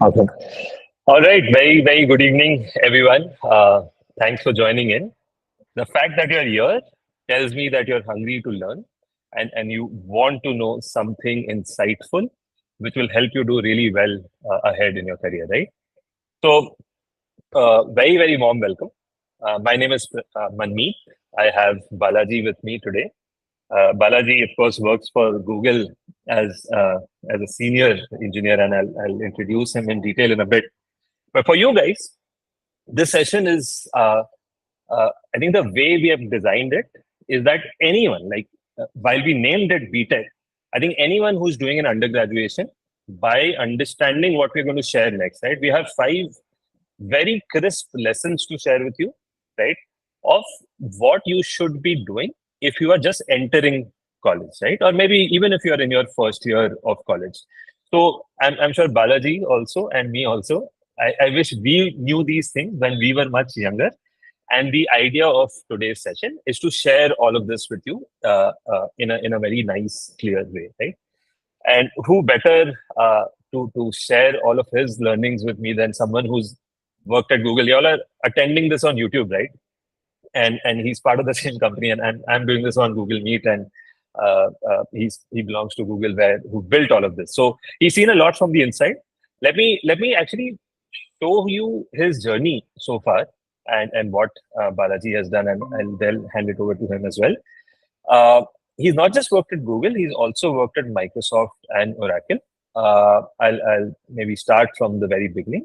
Awesome. All right. Very, very good evening, everyone. Thanks for joining in. The fact that you're here tells me that you're hungry to learn and you want to know something insightful, which will help you do really well ahead in your career, right? So, very, very warm welcome. My name is Manmeet. I have Balaji with me today. Balaji, of course, works for Google as uh, as a senior engineer, and I'll introduce him in detail in a bit. But for you guys, this session is, I think the way we have designed it is that anyone, while we named it B.tech, I think anyone who's doing an undergraduation, by understanding what we're going to share next, right? We have 5 very crisp lessons to share with you, right? Of what you should be doing if you are just entering college, right? Or maybe even if you are in your first year of college. So I'm sure Balaji also and me also, I wish we knew these things when we were much younger. And the idea of today's session is to share all of this with you in a very nice, clear way, right? And who better to share all of his learnings with me than someone who's worked at Google? You all are attending this on YouTube, right? And he's part of the same company, and I'm doing this on Google Meet, and he belongs to Google, who built all of this. So he's seen a lot from the inside. Let me actually show you his journey so far, and what Balaji has done, and then hand it over to him as well. He's not just worked at Google; he's also worked at Microsoft and Oracle. I'll maybe start from the very beginning,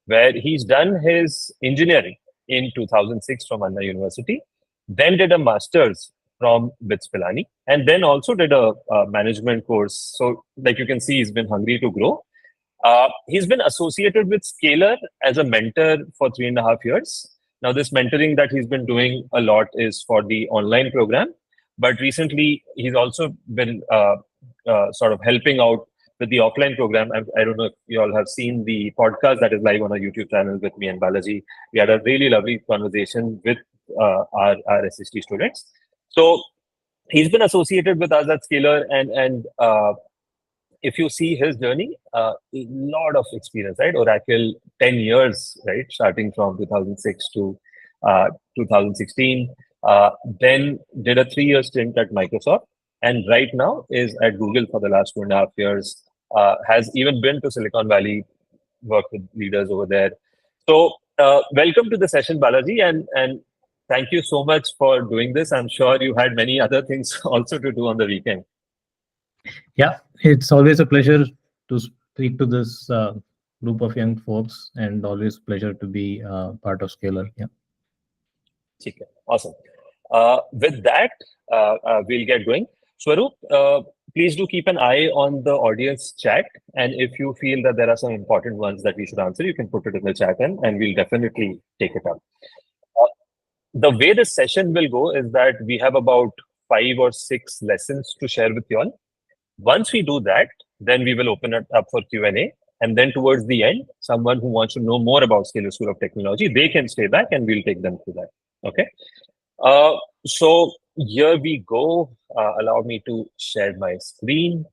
where he's done his engineering in 2006 from Anna University, then did a master's from BITS Pilani, and then also did a management course. So, like you can see, he's been hungry to grow. He's been associated with Scalar as a mentor for 3.5 years. Now, this mentoring that he's been doing a lot is for the online program, but recently he's also been sort of helping out with the offline program. I don't know if you all have seen the podcast that is live on our YouTube channel with me and Balaji. We had a really lovely conversation with our SST students. So he's been associated with us at Scalar, and if you see his journey, a lot of experience, right? Oracle, 10 years, right? Starting from 2006 to 2016. Then did a 3-year stint at Microsoft, and right now is at Google for the last 2.5 years. Has even been to Silicon Valley, worked with leaders over there. So welcome to the session, Balaji, and thank you so much for doing this. I'm sure you had many other things also to do on the weekend. Yeah, it's always a pleasure to speak to this group of young folks, and always pleasure to be part of Scalar. Yeah. Okay, awesome. With that, we'll get going. Swaroop, please do keep an eye on the audience chat. And if you feel that there are some important ones that we should answer, you can put it in the chat, and we'll definitely take it up. The way this session will go is that we have about 5 or 6 lessons to share with you all. Once we do that, then we will open it up for Q&A. And then towards the end, someone who wants to know more about Scalar School of Technology, they can stay back and we'll take them through that. Okay. So here we go. Allow me to share my screen.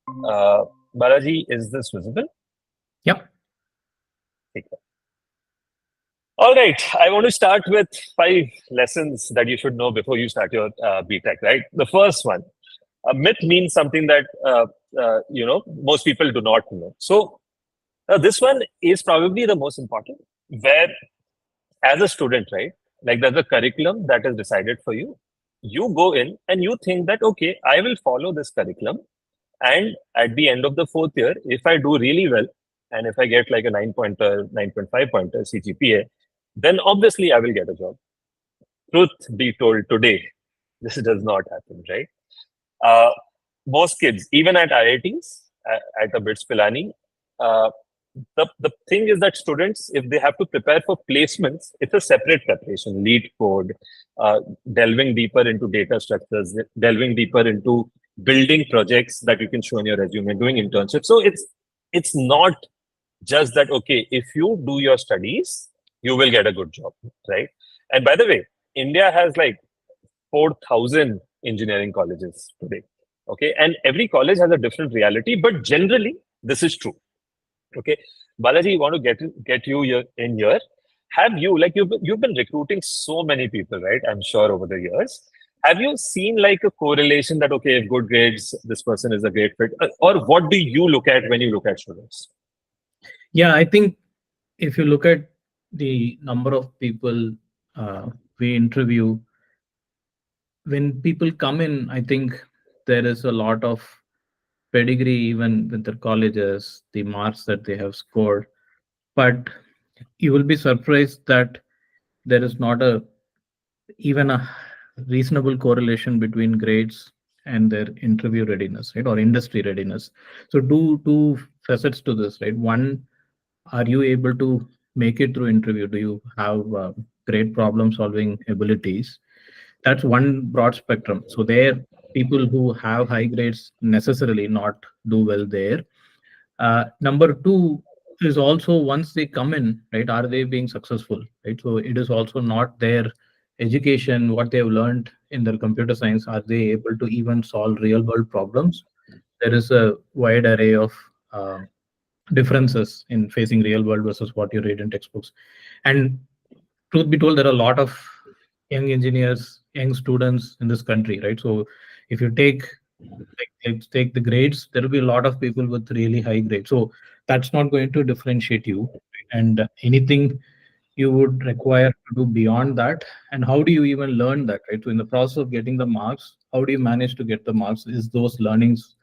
Balaji, is this visible? Yep. Okay. All right. I want to start with 5 lessons that you should know before you start your B.tech, right? The first one, a myth means something that, most people do not know. So this one is probably the most important, where as a student, right, like there's a curriculum that is decided for you. You go in and you think that, okay, I will follow this curriculum. And at the end of the 4th year, if I do really well, and if I get like a 9-pointer, 9.5 pointer CGPA, then obviously I will get a job. Truth be told, today, this does not happen, right? Most kids, even at IITs, at the BITS Pilani, the thing is that students, if they have to prepare for placements, it's a separate preparation, lead code, delving deeper into data structures, delving deeper into building projects that you can show in your resume, doing internships. So it's not just that, okay, if you do your studies, you will get a good job, right? And by the way, India has like 4,000 engineering colleges today. Okay, and every college has a different reality, but generally this is true. Okay, Balaji, want to get you here in here. Have you, like, you've been recruiting so many people, right? I'm sure over the years. Have you seen like a correlation that, okay, if good grades, this person is a great fit, or what do you look at when you look at students? Yeah, I think if you look at the number of people uh, we interview, when people come in, I think there is a lot of pedigree, even with their colleges, the marks that they have scored. But you will be surprised that there is not a even a reasonable correlation between grades and their interview readiness, right, or industry readiness. So two facets to this, right? One, are you able to make it through interview? Do you have great problem solving abilities? That's one broad spectrum. So there, people who have high grades necessarily not do well there. Number two is also, once they come in, right, are they being successful, right? So it is also not their education, what they have learned in their computer science, are they able to even solve real world problems? There is a wide array of differences in facing real world versus what you read in textbooks. And truth be told, there are a lot of young engineers, young students in this country, right? So if you take, like, let's take the grades, there will be a lot of people with really high grades. So that's not going to differentiate you. And anything you would require to do beyond that, and how do you even learn that, right? So in the process of getting the marks, how do you manage to get the marks? Is those learnings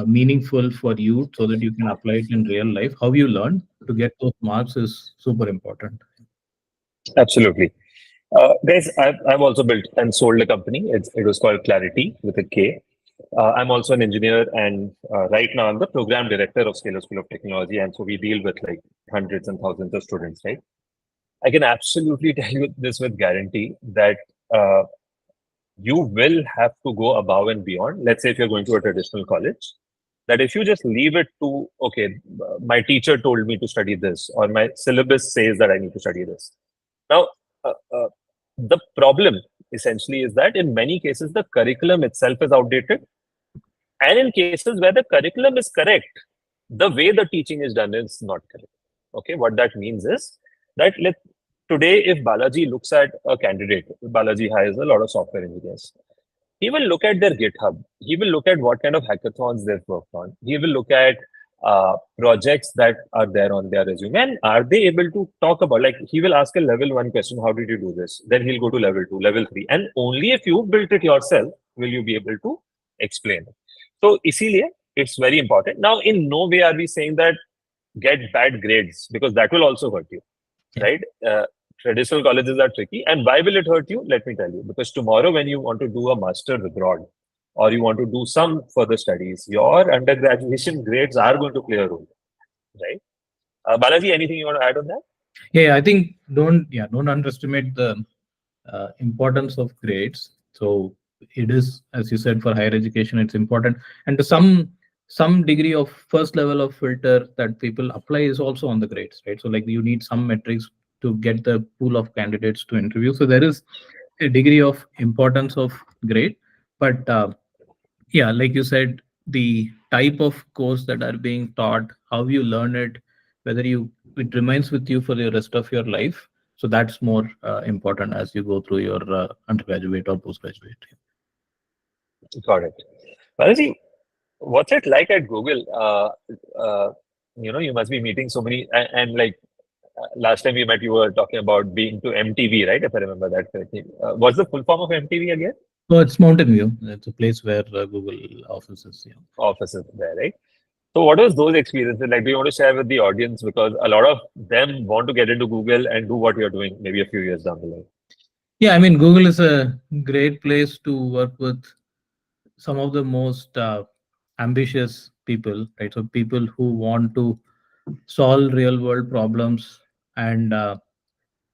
meaningful for you so that you can apply it in real life? How you learn to get those marks is super important. Absolutely. Guys, I've also built and sold a company. It was called Clarity with a K. I'm also an engineer, and right now I'm the program director of Scalar School of Technology. And so we deal with like hundreds and thousands of students, right? I can absolutely tell you this with guarantee that uh, you will have to go above and beyond. Let's say if you're going to a traditional college, that if you just leave it to, okay, my teacher told me to study this, or my syllabus says that I need to study this. Now, the problem essentially is that in many cases, the curriculum itself is outdated. And in cases where the curriculum is correct, the way the teaching is done is not correct. Okay, what that means is that today, if Balaji looks at a candidate, Balaji hires a lot of software engineers. He will look at their GitHub. He will look at what kind of hackathons they've worked on. He will look at projects that are there on their resume. And are they able to talk about, like, he will ask a level one question, how did you do this? Then he'll go to level two, level three. And only if you built it yourself will you be able to explain it. So, इसीलिए, it's very important. Now, in no way are we saying that get bad grades, because that will also hurt you, Yeah. right? Traditional colleges are tricky. And why will it hurt you? Let me tell you. Because tomorrow, when you want to do a master's abroad or you want to do some further studies, your undergraduation grades are going to play a role, right? Balaji, anything you want to add on that? Yeah, I think don't underestimate the importance of grades. So it is, as you said, for higher education, it's important, and to some degree of first level of filter that people apply is also on the grades, right? So like you need some metrics to get the pool of candidates to interview. So there is a degree of importance of grade, but yeah, like you said, the type of course that are being taught, how you learn it, whether you it remains with you for the rest of your life. So that's more important as you go through your undergraduate or postgraduate. Got it. Balaji, what's it like at Google? You must be meeting so many, and like last time we met, you were talking about being to MTV, right? If I remember that correctly. What's the full form of MTV again? So it's Mountain View. It's a place where Google offices. Yeah. Offices there, right? So what was those experiences like? Do you want to share with the audience? Because a lot of them want to get into Google and do what you're doing maybe a few years down the line. Yeah, I mean, Google is a great place to work with some of the most ambitious people, right? So people who want to solve real world problems and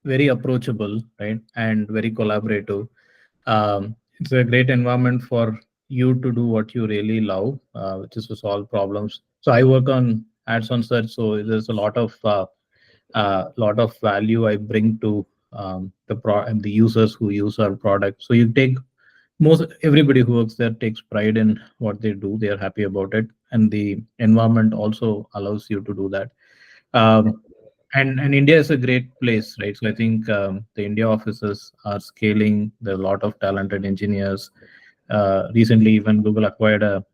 very approachable, right? And very collaborative. It's a great environment for you to do what you really love, which is to solve problems. So I work on ads on search, so there's a lot of value I bring to the users who use our product. So you take most everybody who works there takes pride in what they do. They are happy about it, and the environment also allows you to do that. um, and India is a great place, right? So I think the India offices are scaling. There are a lot of talented engineers. Recently even Google acquired a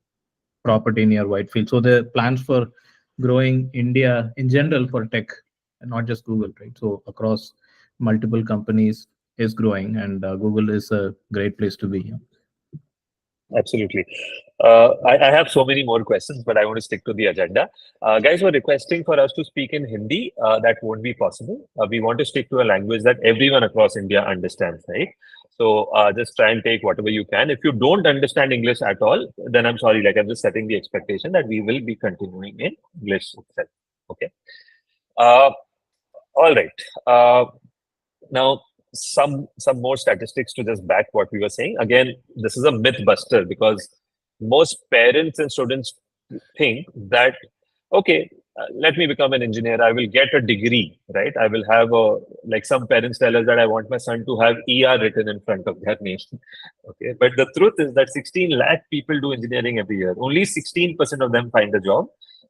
property near Whitefield. So the plans for growing India in general for tech, and not just Google, right? So across multiple companies is growing, and Google is a great place to be. Absolutely. I have so many more questions, but I want to stick to the agenda. Guys were requesting for us to speak in Hindi. That won't be possible. We want to stick to a language that everyone across India understands, right? So just try and take whatever you can. If you don't understand English at all, then I'm sorry. Like I'm just setting the expectation that we will be continuing in English itself. Okay. Uh, all right. Now, some more statistics to just back what we were saying. Again, this is a myth buster because most parents and students think that okay, let me become an engineer. I will get a degree, right? I will have a like some parents tell us that I want my son to have ER written in front of their name. Okay, but the truth is that 16 lakh people do engineering every year. Only 16% of them find a job,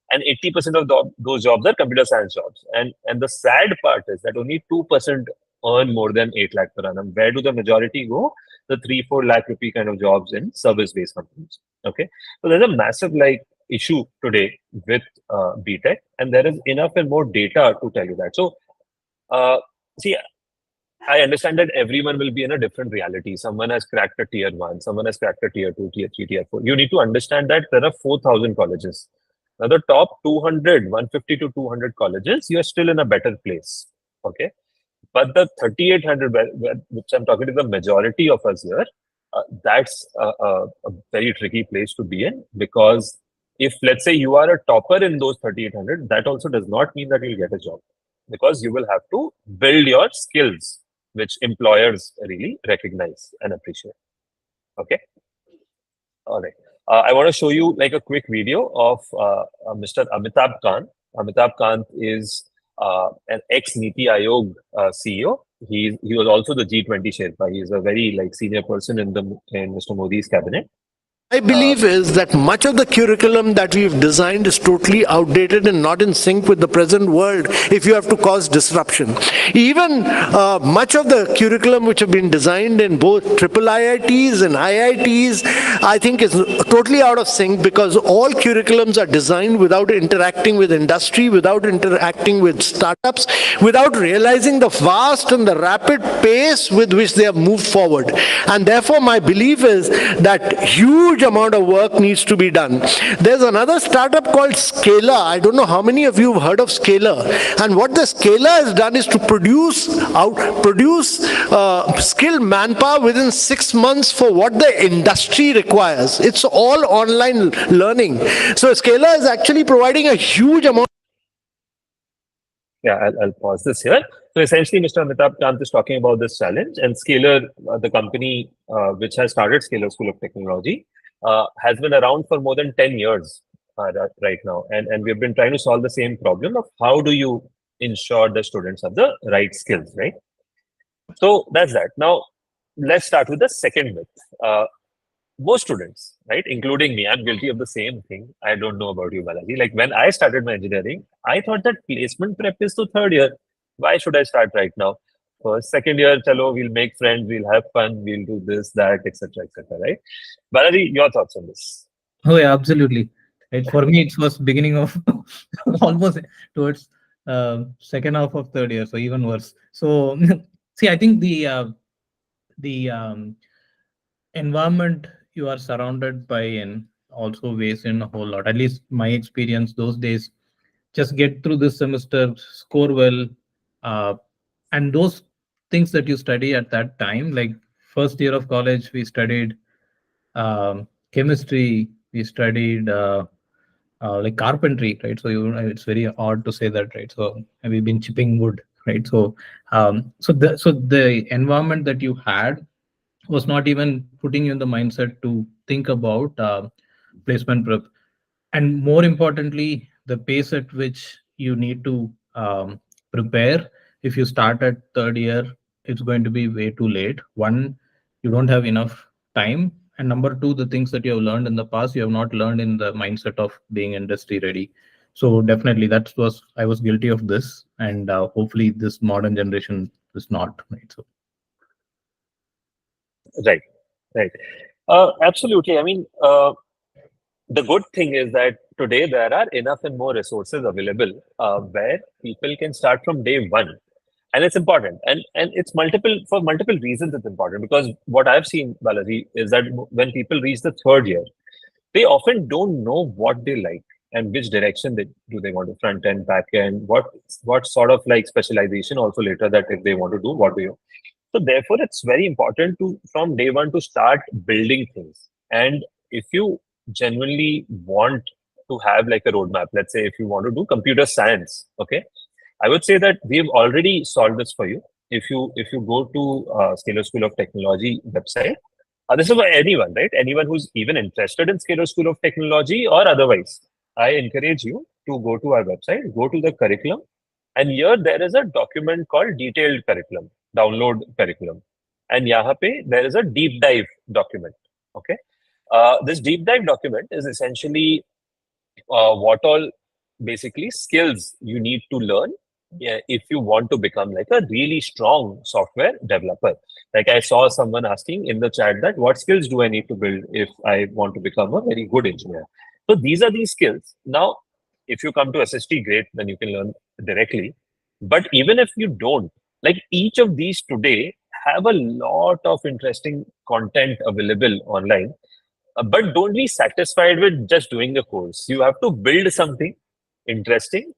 and 80% of those jobs are computer science jobs. And the sad part is that only 2% earn more than 8 lakh per annum. Where do the majority go? The 3 4 lakh rupee kind of jobs in service based companies. Okay, so there's a massive like issue today with B.tech, and there is enough and more data to tell you that. So uh, see, I understand that everyone will be in a different reality. Someone has cracked a tier one, someone has cracked a tier two, tier three, tier four. You need to understand that there are 4,000 colleges. Now, the top 200, 150 to 200 colleges, you are still in a better place. Okay. But the 3,800, which I'm talking to the majority of us here, that's a very tricky place to be in because if, let's say, you are a topper in those 3,800, that also does not mean that you'll get a job because you will have to build your skills, which employers really recognize and appreciate. Okay. All right. I want to show you like a quick video of Mr. Amitabh Kant. Amitabh Kant is an ex Niti Aayog CEO. He was also the G20 Sherpa. He is a very like senior person in Mr. Modi's cabinet. My Uh, belief is that much of the curriculum that we've designed is totally outdated and not in sync with the present world if you have to cause disruption. Even much of the curriculum which have been designed in both triple IITs and IITs, I think is totally out of sync because all curriculums are designed without interacting with industry, without interacting with startups, without realizing the vast and the rapid pace with which they have moved forward. And therefore, my belief is that huge amount of work needs to be done. There's another startup called Scala. I don't know how many of you have heard of Scala. And what the Scala has done is to produce skilled manpower within 6 months for what the industry requires. It's all online learning. So Scala is actually providing a huge amount. yeah, I'll pause this here. So essentially, Mr. Amitabh Kant is talking about this challenge, and Scalar, the company which has started Scalar School of Technology, has been around for more than 10 years right now. And we've been trying to solve the same problem of how do you ensure the students have the right skills, right? So that's that. Now, let's start with the second myth. Most students, right, including me, I'm guilty of the same thing. I don't know about you, Balaji. Like when I started my engineering, I thought that placement prep is to third year. Why should I start right now? First, second year, chalo, we'll make friends, we'll have fun, we'll do this, that, etc., right? Balaji, your thoughts on this? Oh yeah, absolutely. Right. For me, it was beginning of almost towards second half of third year, so even worse. So see, I think the environment you are surrounded by and also weighs in a whole lot. At least my experience those days, just get through this semester, score well, uh, and those things that you study at that time, like first year of college, we studied chemistry, we studied like carpentry, right? So it's very odd to say that, right? So we've been chipping wood, right? So so the environment that you had was not even putting you in the mindset to think about placement prep, and more importantly, the pace at which you need to prepare. If you start at third year, it's going to be way too late. One, you don't have enough time, and number two, the things that you have learned in the past, you have not learned in the mindset of being industry ready. So definitely that was, I was guilty of this, and hopefully this modern generation is not, right? So Right, right. Absolutely. I mean, the good thing is that today there are enough and more resources available where people can start from day one, and it's important, and it's multiple for multiple reasons. It's important because what I've seen, Balaji, is that when people reach the third year, they often don't know what they like and which direction they want to front end, back end, what sort of like specialization also later that if they want to do what do you. So therefore, it's very important to from day one to start building things. And if you genuinely want to have like a roadmap, let's say if you want to do computer science, okay, I would say that we've already solved this for you. If you go to Scalar School of Technology website, this is for anyone, right? Anyone who's even interested in Scalar School of Technology or otherwise, I encourage you to go to our website, go to the curriculum, and here there is a document called detailed curriculum, download curriculum. And yahan pe there is a deep dive document. Okay. This deep dive document is essentially what all basically skills you need to learn, yeah, if you want to become like a really strong software developer. Like I saw someone asking in the chat that what skills do I need to build if I want to become a very good engineer? So these are these skills. Now, if you come to SST, great, then you can learn directly. But even if you don't, like each of these today have a lot of interesting content available online, but don't be satisfied with just doing the course. You have to build something interesting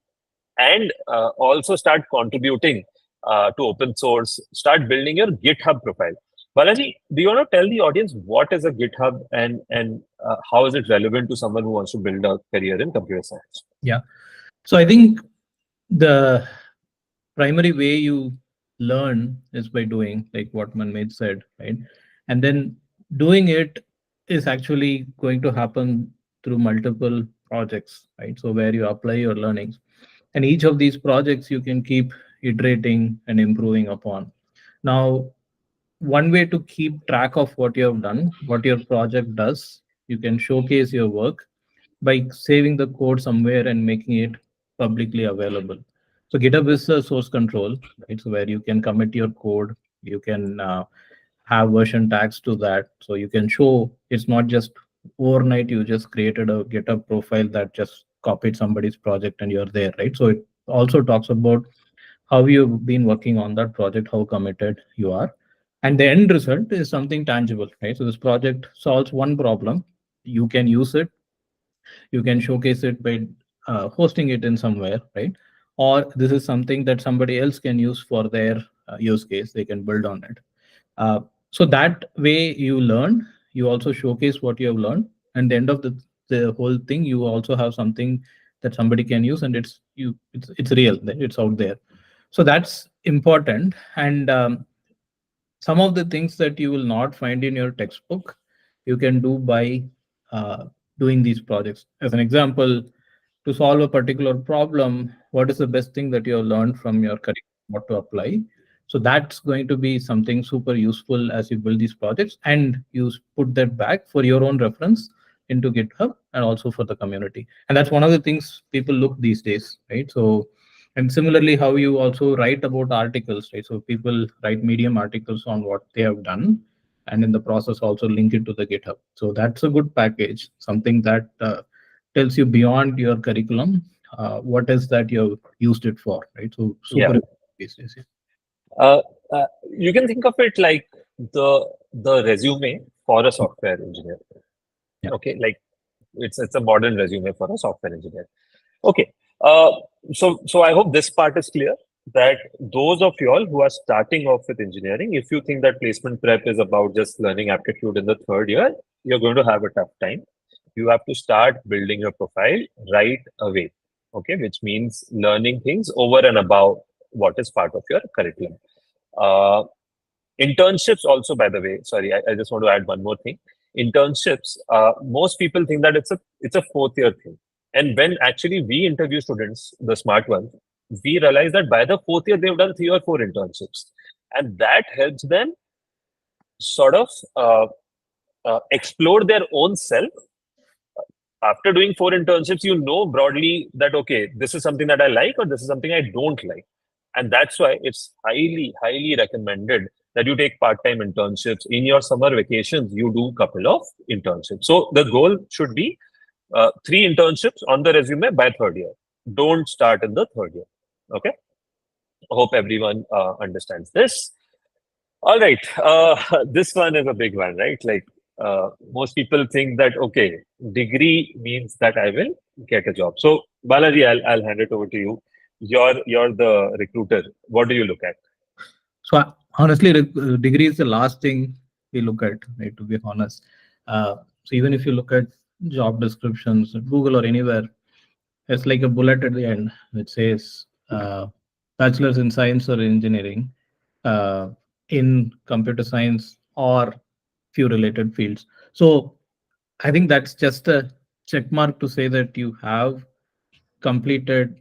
and also start contributing to open source. Start building your GitHub profile. Balaji, do you want to tell the audience what is a GitHub and how is it relevant to someone who wants to build a career in computer science? yeah, so I think the primary way you learn is by doing, like what Manmeet said, right? And then doing it is actually going to happen through multiple projects, right? So where you apply your learnings, and each of these projects you can keep iterating and improving upon. Now, one way to keep track of what you have done, what your project does, you can showcase your work by saving the code somewhere and making it publicly available. So GitHub is a source control, right? So where you can commit your code, you can have version tags to that. So you can show it's not just overnight, you just created a GitHub profile that just copied somebody's project and you're there, right? So it also talks about how you've been working on that project, how committed you are. And the end result is something tangible, right? So this project solves one problem. You can use it, you can showcase it by hosting it in somewhere, right? Or this is something that somebody else can use for their use case, they can build on it. uh, so that way you learn, you also showcase what you have learned, and the end of the whole thing, you also have something that somebody can use, and it's real, it's out there. So that's important. And some of the things that you will not find in your textbook, you can do by uh, doing these projects. As an example, to solve a particular problem, what is the best thing that you have learned from your curriculum, what to apply? So that's going to be something super useful as you build these projects, and you put that back for your own reference into GitHub and also for the community. And that's one of the things people look these days, right? So, and similarly, how you also write about articles, right? So people write Medium articles on what they have done, and in the process also link it to the GitHub. So that's a good package, something that tells you beyond your curriculum what is that you've used it for, right? So Yeah. super pieces. Uh, you can think of it like the resume for a software engineer. Yeah. Okay, like it's a modern resume for a software engineer. Okay, uh, so I hope this part is clear. That those of you all who are starting off with engineering, if you think that placement prep is about just learning aptitude in the third year, you're going to have a tough time. You have to start building your profile right away. Okay, which means learning things over and above what is part of your curriculum. Uh, Internships also, by the way, sorry, I just want to add one more thing. Internships, most people think that it's a fourth year thing. And when actually we interview students, the smart ones, we realize that by the fourth year, they've done 3 or 4 internships. And that helps them sort of explore their own self. After doing 4 internships, you know broadly that, okay, this is something that I like or this is something I don't like. And that's why it's highly, highly recommended that you take part-time internships. In your summer vacations, you do a couple of internships. So the goal should be 3 internships on the resume by third year. Don't start in the third year. Okay. Hope everyone understands this. All right. This one is a big one, right? Like most people think that, okay, degree means that I will get a job. So Balaji, I'll hand it over to you. You're the recruiter. What do you look at? So honestly, degree is the last thing we look at, right? To be honest, so even if you look at job descriptions at Google or anywhere, it's like a bullet at the end which says bachelor's in science or engineering, uh, in computer science or few related fields. So I think that's just a check mark to say that you have completed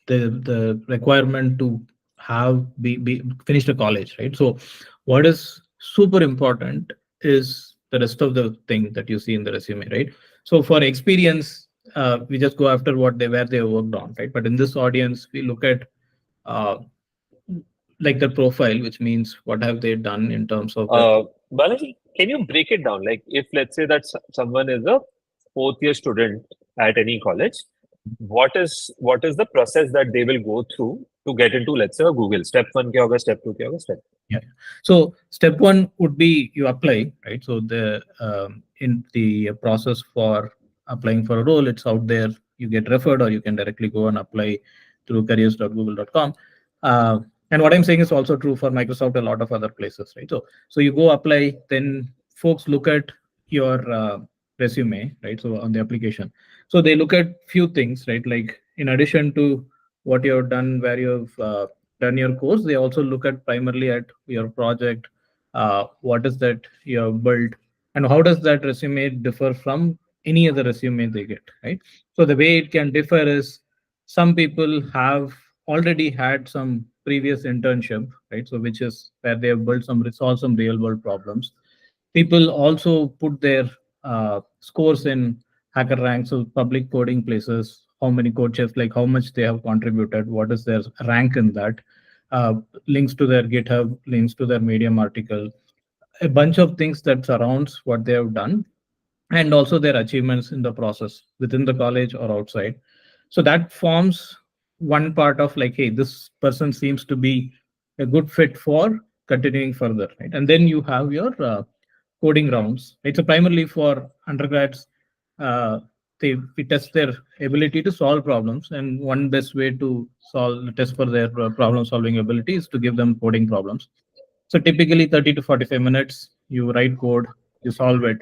the requirement to have be finished a college, right? So what is super important is the rest of the thing that you see in the resume, right? So for experience, we just go after what they where they worked on, right? But in this audience, we look at uh, like the profile, which means what have they done in terms of the. Balaji, can you break it down? Like if let's say that someone is a fourth year student at any college, what is the process that they will go through to get into, let's say, a Google? Step one kya hoga, step two kya hoga, step. Yeah. So step one would be you apply, right? So the in the process for applying for a role, it's out there. You get referred, or you can directly go and apply through careers.google.com. And what I'm saying is also true for Microsoft, a lot of other places, right? So you go apply, then folks look at your resume, right? So on the application, so they look at few things, right? Like in addition to what you have done, where you've done your course, they also look at primarily at your project, what is that you have built, and how does that resume differ from any other resume they get, right? So the way it can differ is some people have already had some previous internship, right? So which is where they have built some solve some real world problems. People also put their scores in hacker ranks, so public coding places, how many code chefs, like how much they have contributed, what is their rank in that, uh, links to their GitHub, links to their Medium article, a bunch of things that surrounds what they have done, and also their achievements in the process within the college or outside. So that forms one part of like, hey, this person seems to be a good fit for continuing further, right? And then you have your coding rounds, right? So primarily for undergrads, we test their ability to solve problems, and one best way to solve test for their problem solving ability is to give them coding problems. So typically 30 to 45 minutes, you write code, you solve it.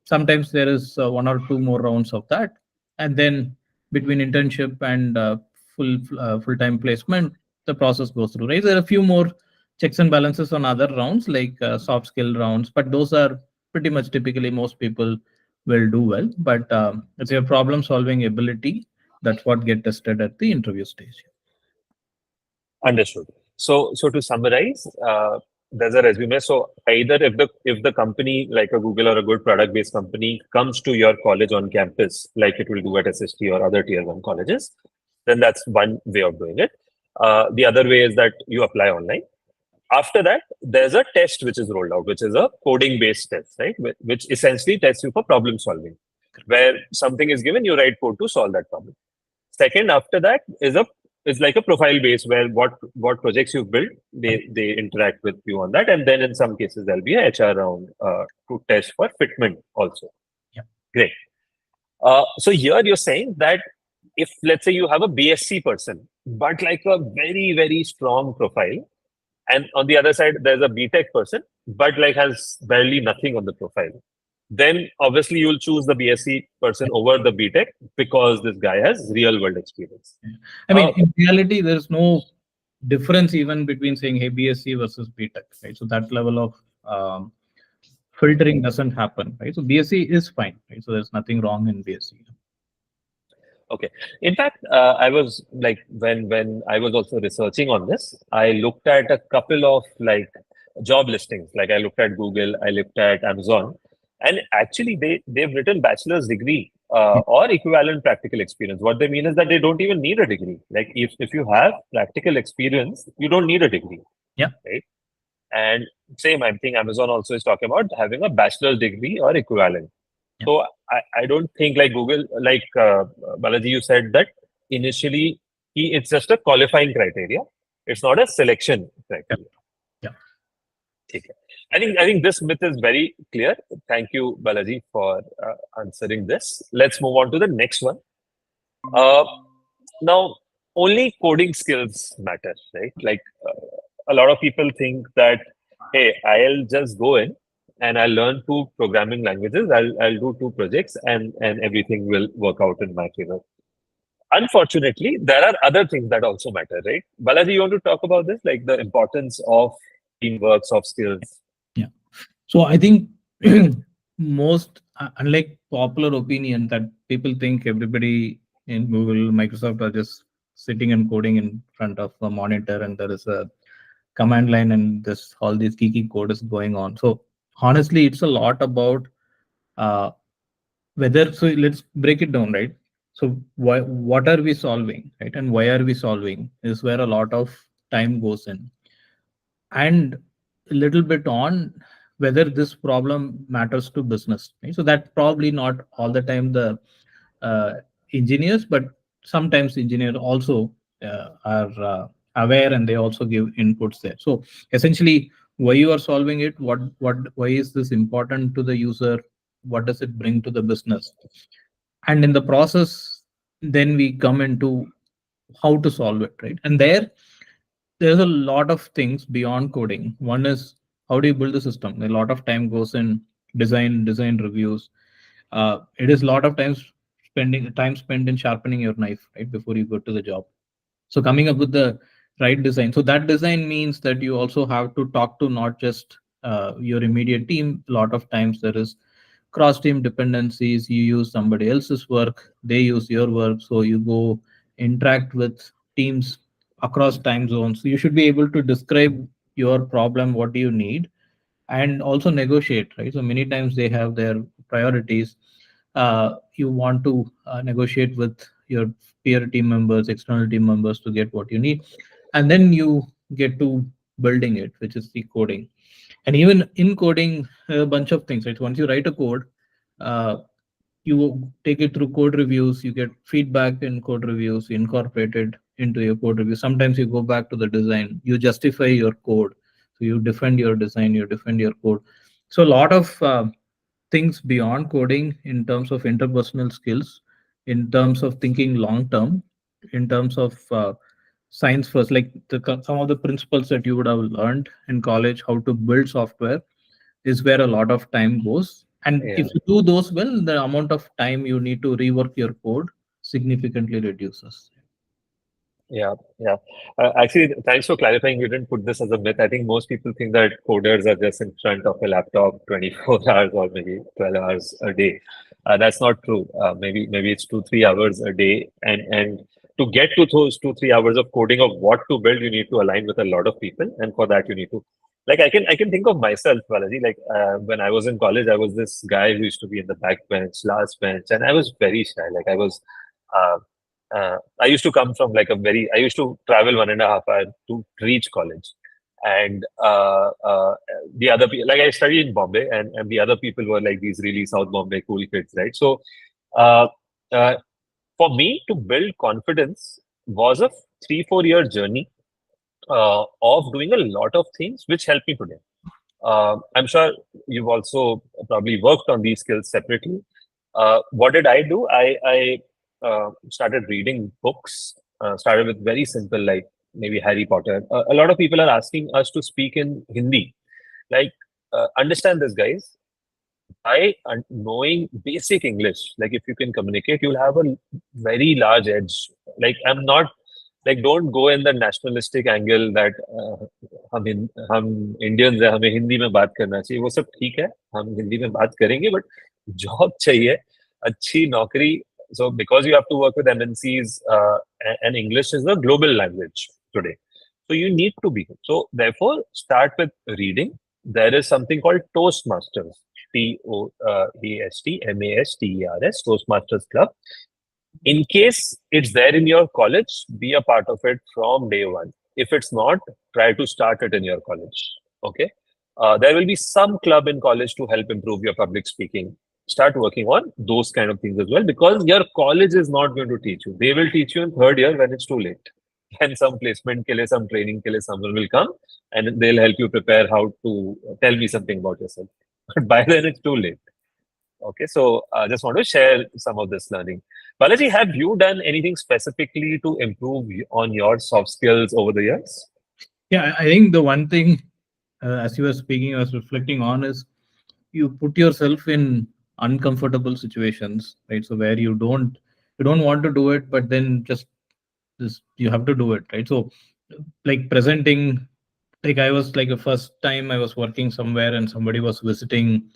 Sometimes there is one or two more rounds of that, and then between internship and full-time placement, the process goes through, right? There are a few more checks and balances on other rounds, like soft skill rounds, but those are pretty much typically most people will do well. But it's your problem solving ability, that's what get tested at the interview stage. Understood. So to summarize, there's a resume. So either if the company like a Google or a good product-based company comes to your college on campus, like it will do at SST or other tier one colleges, then that's one way of doing it. The other way is that you apply online. After that, there's a test which is rolled out, which is a coding-based test, right? Which essentially tests you for problem solving, where something is given, you write code to solve that problem. Second, after that is like a profile base where what projects you've built, they interact with you on that, and then in some cases there'll be a HR round to test for fitment also. Yeah. Great. So here you're saying that if let's say you have a BSc person, but like a very very strong profile, and on the other side there's a B.tech person, but like has barely nothing on the profile, then obviously you'll choose the BSc person over the B.tech because this guy has real world experience. I mean, in reality, there's no difference even between saying, hey, BSc versus B.tech, right? So that level of filtering doesn't happen, right? So BSc is fine, right? So there's nothing wrong in BSc. Okay. In fact, I was like when I was also researching on this, I looked at a couple of like job listings. Like I looked at Google, I looked at Amazon, and actually they've written bachelor's degree or equivalent practical experience. What they mean is that they don't even need a degree. Like if you have practical experience, you don't need a degree. Yeah. Right. And same, I think Amazon also is talking about having a bachelor's degree or equivalent. Yeah. So I don't think like Google, like Balaji, you said that initially it's just a qualifying criteria. It's not a selection criteria. Yeah. Okay. I think this myth is very clear. Thank you, Balaji, for answering this. Let's move on to the next one. Now, only coding skills matter, right? Like a lot of people think that, hey, I'll just go in and I'll learn two programming languages. I'll do two projects, and everything will work out in my favor. Unfortunately, there are other things that also matter, right? Balaji, you want to talk about this, like the importance of teamwork, soft skills? Yeah. So I think most, unlike popular opinion that people think everybody in Google, Microsoft are just sitting and coding in front of a monitor and there is a command line and this all this geeky code is going on. So honestly, it's a lot about uh, whether, so let's break it down, right? So what are we solving, right? And why are we solving is where a lot of time goes in, and a little bit on whether this problem matters to business, right? So that probably not all the time the uh, engineers, but sometimes engineers also are aware and they also give inputs there. So essentially, why you are solving it, why is this important to the user, what does it bring to the business, and in the process then we come into how to solve it, right? And there's a lot of things beyond coding. One is how do you build the system. A lot of time goes in design reviews. It is a lot of time spent in sharpening your knife right before you go to the job. So coming up with the right design. So that design means that you also have to talk to not just your immediate team. A lot of times there is cross team dependencies. You use somebody else's work, they use your work, so you go interact with teams across time zones. So you should be able to describe your problem, what do you need, and also negotiate, right? So many times they have their priorities. You want to negotiate with your peer team members, external team members to get what you need, and then you get to building it, which is the coding. And even in coding, a bunch of things, right? Once you write a code, uh, you take it through code reviews, you get feedback in code reviews, you incorporate it into your code review. Sometimes you go back to the design, you justify your code, so you defend your design, you defend your code. So a lot of things beyond coding in terms of interpersonal skills, in terms of thinking long term, in terms of science first, like some of the principles that you would have learned in college, how to build software, is where a lot of time goes. And Yeah. if you do those well, the amount of time you need to rework your code significantly reduces. Yeah, yeah. Actually, thanks for clarifying. You didn't put this as a myth. I think most people think that coders are just in front of a laptop 24 hours or maybe 12 hours a day. That's not true. Maybe it's 2-3 hours a day, and to get to those 2-3 hours of coding of what to build, you need to align with a lot of people, and for that you need to, like, I can think of myself, Balaji. Like when I was in college, I was this guy who used to be in the back bench, last bench, and I was very shy. Like I was. I used to come from like I used to travel 1.5 hours to reach college. And the other people, like I studied in Bombay, and the other people were like these really South Bombay cool kids, right? So uh, uh, for me to build confidence was a 3-4 year journey of doing a lot of things which helped me today. I'm sure you've also probably worked on these skills separately. What did I do? I started reading books. Started with very simple, like maybe Harry Potter. A lot of people are asking us to speak in Hindi. Like, understand this, guys. By knowing basic English, like if you can communicate, you'll have a very large edge. Like, I'm not like, don't go in the nationalistic angle that हम Indians है, हमें हिंदी में बात करना चाहिए. वो सब ठीक है, हम हिंदी में बात करेंगे, बट जॉब चाहिए, अच्छी नौकरी. So because you have to work with MNCs, and English is a global language today. So you need to be. So therefore, start with reading. There is something called Toastmasters, Toastmasters, Toastmasters Club. In case it's there in your college, be a part of it from day one. If it's not, try to start it in your college. Okay. There will be some club in college to help improve your public speaking. Start working on those kind of things as well, because your college is not going to teach you. They will teach you in third year when it's too late. And some placement ke liye, some training ke liye, someone will come and they'll help you prepare how to tell me something about yourself. But by then it's too late. Okay, so I just want to share some of this learning. Balaji, have you done anything specifically to improve on your soft skills over the years? Yeah, I think the one thing, as you were speaking, I was reflecting on is you put yourself in uncomfortable situations, right? So where you don't want to do it, but then just you have to do it, right? So like presenting, like I was like the first time I was working somewhere and somebody was visiting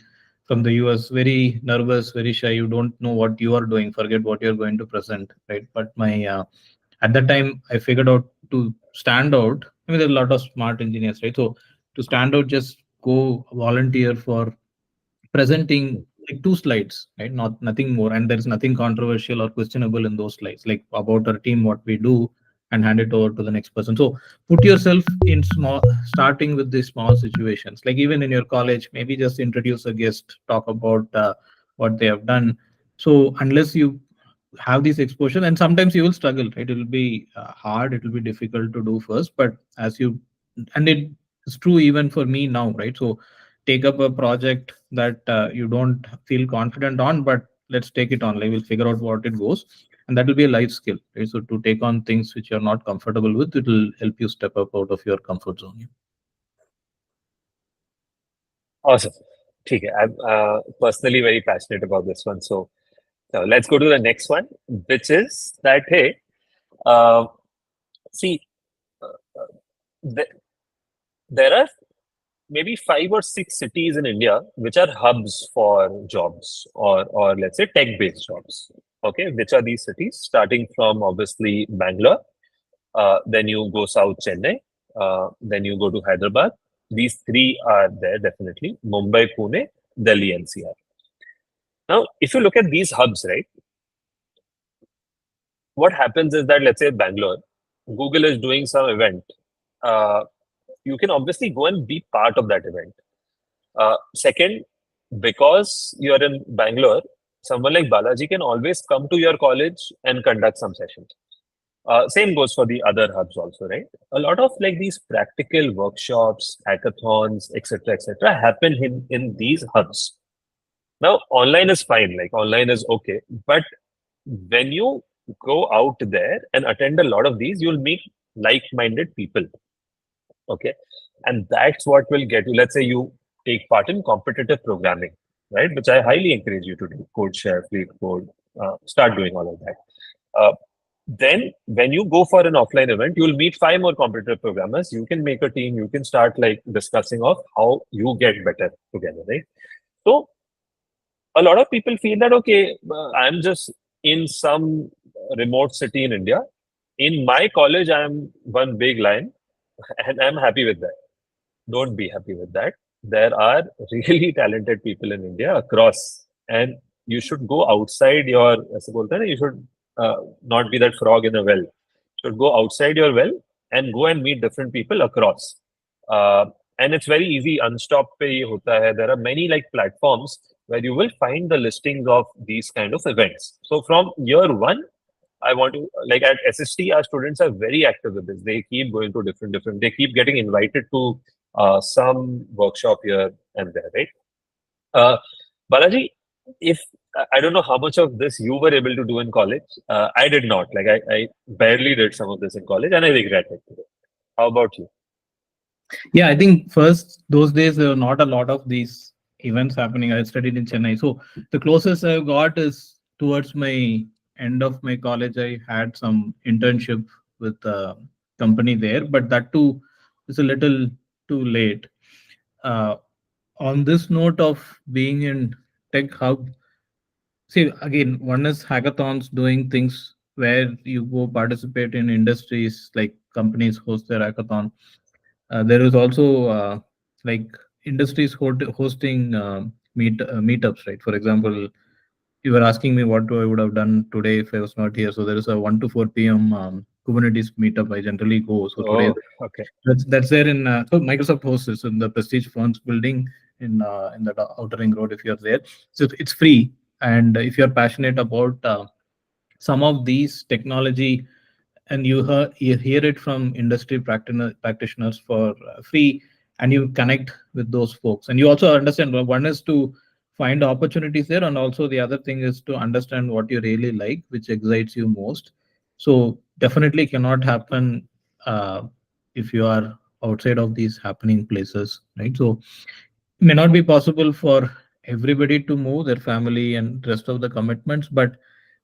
from the US, very nervous, very shy. You don't know what you are doing, forget what you're going to present, right? But my at that time I figured out to stand out. I mean, there's a lot of smart engineers, right? So to stand out, just go volunteer for presenting like 2 slides, right? Not nothing more, and there's nothing controversial or questionable in those slides, like about our team, what we do, and hand it over to the next person. So put yourself in small, starting with these small situations, like even in your college, maybe just introduce a guest, talk about what they have done. So unless you have this exposure, and sometimes you will struggle, right? It will be hard, it will be difficult to do first, but as you, and it is true even for me now, right? So take up a project that you don't feel confident on, but let's take it on, like we'll figure out what it goes, and that will be a life skill, right? So to take on things which you're not comfortable with, it will help you step up out of your comfort zone. Awesome. Okay, I'm personally very passionate about this one. So let's go to the next one, which is that, hey, uh, see, th- there are maybe 5 or 6 cities in India which are hubs for jobs, or let's say tech-based jobs. Okay, which are these cities? Starting from obviously Bangalore, then you go south Chennai, then you go to Hyderabad. These three are there definitely. Mumbai, Pune, Delhi, NCR. Now, if you look at these hubs, right, what happens is that, let's say Bangalore, Google is doing some event. Uh, you can obviously go and be part of that event. Second, because you're in Bangalore, someone like Balaji can always come to your college and conduct some sessions. Same goes for the other hubs also, right? A lot of like these practical workshops, hackathons, etc., happen in these hubs. Now, online is fine, like online is okay, but when you go out there and attend a lot of these, you'll meet like-minded people. Okay. And that's what will get you. Let's say you take part in competitive programming, right? Which I highly encourage you to do. Code share, Fleet Code, start doing all of that. Then when you go for an offline event, you'll meet 5 more competitive programmers. You can make a team. You can start like discussing of how you get better together, right? So a lot of people feel that, okay, I'm just in some remote city in India. In my college, I'm one big line and I'm happy with that. Don't be happy with that. There are really talented people in India across, and you should go outside your, ऐसे बोलते हैं ना, you should not be that frog in a well. You should go outside your well and go and meet different people across. Uh, and it's very easy. Unstop पे ये होता है. There are many like platforms where you will find the listings of these kind of events. So from year one, I want to, like at SST, our students are very active with this. They keep going to different. They keep getting invited to some workshop here and there, right? Balaji, if I don't know how much of this you were able to do in college. I did not. Like I barely did some of this in college, and I regret it today. How about you? Yeah, I think first those days there were not a lot of these events happening. I studied in Chennai, so the closest I've got is towards my end of my college. I had some internship with a company there, but that too is a little too late. Uh, on this note of being in tech hub, see again, one is hackathons, doing things where you go participate in industries, like companies host their hackathon. There is also like industries hosting meetups, right? For example, you were asking me what I would have done today if I was not here. So there is a 1 to 4 p.m. Kubernetes meetup I generally go. So today Oh, okay. that's there in so Microsoft hosts this in the Prestige Funds building in the Outer Ring Road. If you're there, so it's free, and if you're passionate about some of these technology, and you hear it from industry practitioners for free, and you connect with those folks, and you also understand, well, one is to find opportunities there, and also the other thing is to understand what you really like, which excites you most. So definitely cannot happen uh, if you are outside of these happening places, right? So may not be possible for everybody to move their family and rest of the commitments, but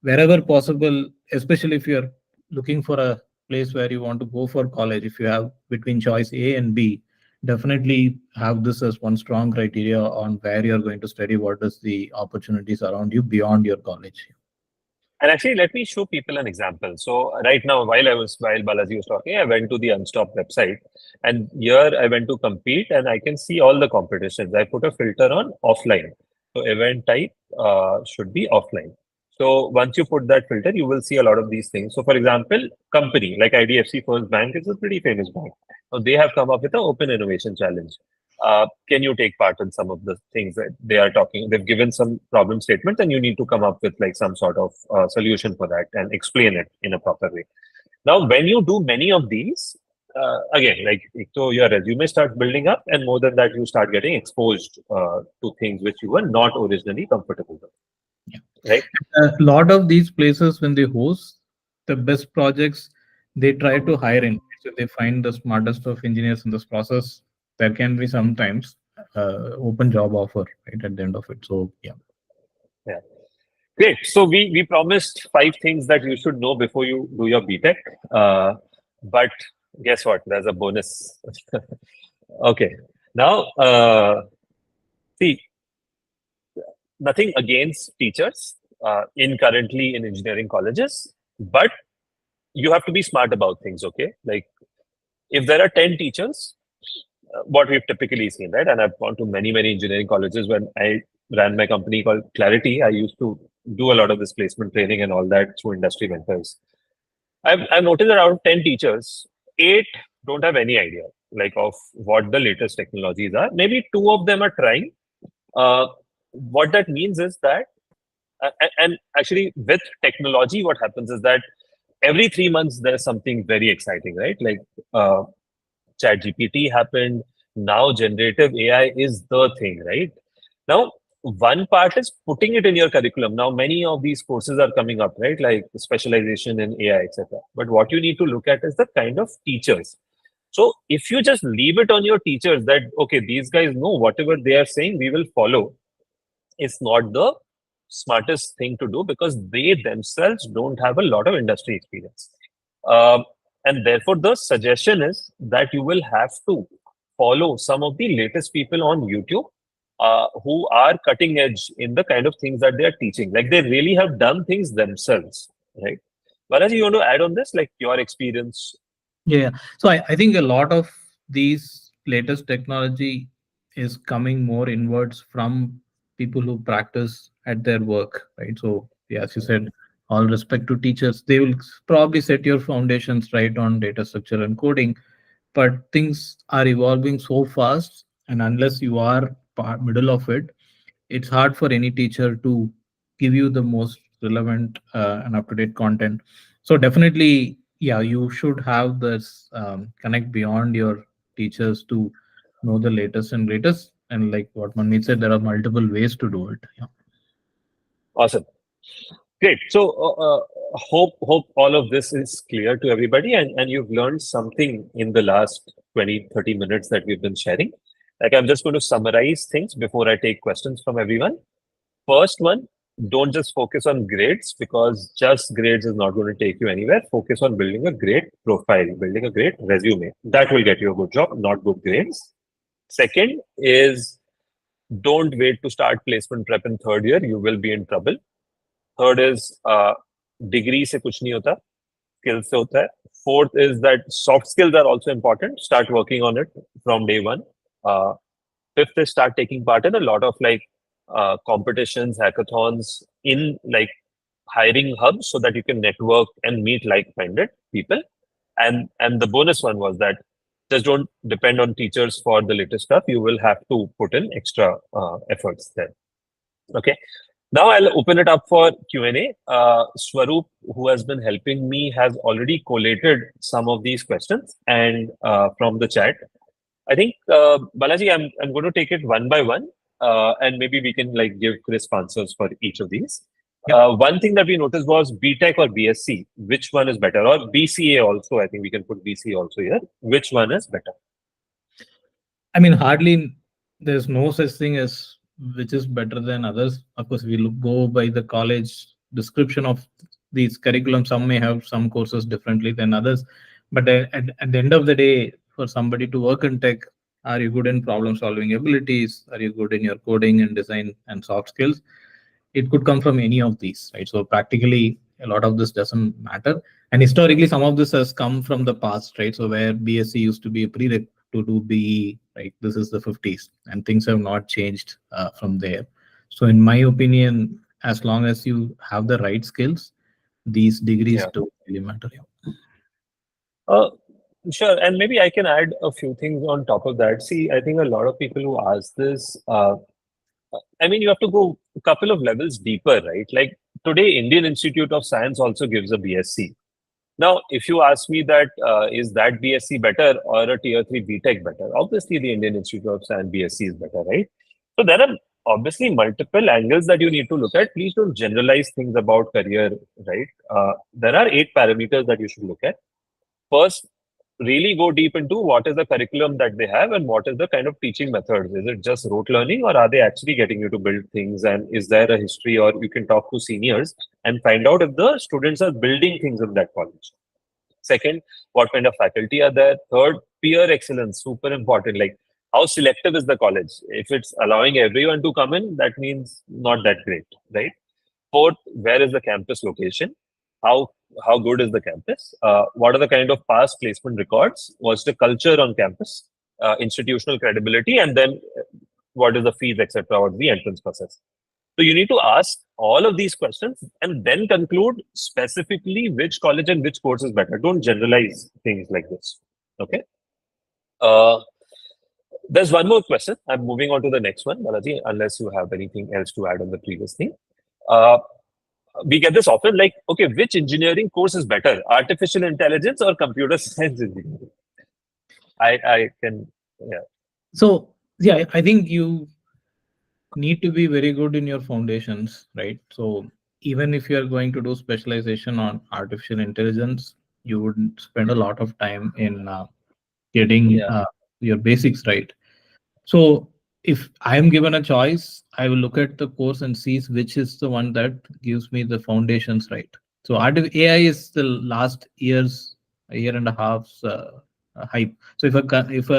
wherever possible, especially if you're looking for a place where you want to go for college, if you have between choice A and B, definitely have this as one strong criteria on where you're going to study, what is the opportunities around you beyond your college. And actually, let me show people an example. So right now, while Balaji was talking, I went to the Unstop website, and here I went to compete, and I can see all the competitions. I put a filter on offline, so event type should be offline. So once you put that filter, you will see a lot of these things. So for example, company like IDFC First Bank is a pretty famous bank. So they have come up with an open innovation challenge. Can you take part in some of the things that they are talking? They've given some problem statements, and you need to come up with like some sort of solution for that and explain it in a proper way. Now, when you do many of these, again, like so, your resume starts building up, and more than that, you start getting exposed to things which you were not originally comfortable with, right? A lot of these places, when they host the best projects, they try to hire in. So they find the smartest of engineers in this process. There can be sometimes open job offer right at the end of it. So yeah. Yeah. Great. So we promised 5 things that you should know before you do your B.tech. But guess what? There's a bonus. Okay. Now, see, nothing against teachers in currently in engineering colleges, but you have to be smart about things. Okay, like if there are 10 teachers, what we've typically seen, right? And I've gone to many engineering colleges. When I ran my company called Clarity, I used to do a lot of this placement training and all that through industry mentors. I've noticed that out of 10 teachers, 8 don't have any idea like of what the latest technologies are. Maybe 2 of them are trying. Uh, what that means is that, and actually with technology, what happens is that every 3 months there's something very exciting, right? Like Chat GPT happened. Now generative AI is the thing, right? Now, one part is putting it in your curriculum. Now, many of these courses are coming up, right? Like specialization in AI, etc. But what you need to look at is the kind of teachers. So if you just leave it on your teachers that, okay, these guys know whatever they are saying, we will follow, it's not the smartest thing to do because they themselves don't have a lot of industry experience. Um, and therefore, the suggestion is that you will have to follow some of the latest people on YouTube who are cutting edge in the kind of things that they are teaching. Like they really have done things themselves, right? Balaji, you want to add on this, like your experience? Yeah. So I think a lot of these latest technology is coming more inwards from people who practice at their work, right? So yeah, as you said, all respect to teachers, they will probably set your foundations right on data structure and coding, but things are evolving so fast, and unless you are middle of it, it's hard for any teacher to give you the most relevant and up-to-date content. So definitely, yeah, you should have this connect beyond your teachers to know the latest and greatest. And like what Manmeet said, there are multiple ways to do it. Yeah. Awesome. Great. So hope all of this is clear to everybody and you've learned something in the last 20-30 minutes that we've been sharing. Like I'm just going to summarize things before I take questions from everyone. First one, don't just focus on grades because just grades is not going to take you anywhere. Focus on building a great profile, building a great resume. That will get you a good job, not good grades. Second is don't wait to start placement prep in third year. You will be in trouble. Third is degree से कुछ नहीं होता, skills से होता है. Fourth is that soft skills are also important. Start working on it from day one. Fifth is start taking part in a lot of like competitions, hackathons in like hiring hubs so that you can network and meet like-minded people. And the bonus one was that just don't depend on teachers for the latest stuff. You will have to put in extra efforts there. Okay. Now I'll open it up for Q&A. Swaroop, who has been helping me, has already collated some of these questions and from the chat. I think Balaji, I'm going to take it one by one, and maybe we can like give crisp answers for each of these. One thing that we noticed was B.tech or BSc. Which one is better? Or BCA also. I think we can put BCA also here. Which one is better? I mean, hardly there's no such thing as which is better than others. Of course, we go by the college description of these curriculum. Some may have some courses differently than others, but at the end of the day, for somebody to work in tech, are you good in problem solving abilities? Are you good in your coding and design and soft skills? It could come from any of these, right? So practically, a lot of this doesn't matter. And historically, some of this has come from the past, right? So where BSc used to be a prereq to do BE, right? This is the 50s, and things have not changed from there. So in my opinion, as long as you have the right skills, these degrees don't really matter. Sure, and maybe I can add a few things on top of that. See, I think a lot of people who ask this, I mean, you have to go a couple of levels deeper, right? Like today, Indian Institute of Science also gives a BSc. Now, if you ask me that, is that BSc better or a tier 3 B.tech better? Obviously, the Indian Institute of Science BSc is better, right? So there are obviously multiple angles that you need to look at. Please don't generalize things about career, right? There are 8 parameters that you should look at. First, really go deep into what is the curriculum that they have and what is the kind of teaching methods. Is it just rote learning or are they actually getting you to build things? And is there a history, or you can talk to seniors and find out if the students are building things in that college. Second, what kind of faculty are there? Third, peer excellence, super important. Like how selective is the college? If it's allowing everyone to come in, that means not that great, right? Fourth, where is the campus location? How good is the campus? What are the kind of past placement records? What's the culture on campus? Institutional credibility, and then what is the fees, etc. What's the entrance process? So you need to ask all of these questions and then conclude specifically which college and which course is better. Don't generalize things like this. Okay. There's one more question. I'm moving on to the next one, Balaji, unless you have anything else to add on the previous thing. We get this often, like, okay, which engineering course is better, artificial intelligence or computer science engineering? I can, yeah. So yeah, I think you need to be very good in your foundations, right? So even if you are going to do specialization on artificial intelligence, you would spend a lot of time in getting your basics right. So if I am given a choice, I will look at the course and see which is the one that gives me the foundations right. So AI is the last a year and a half's hype. So if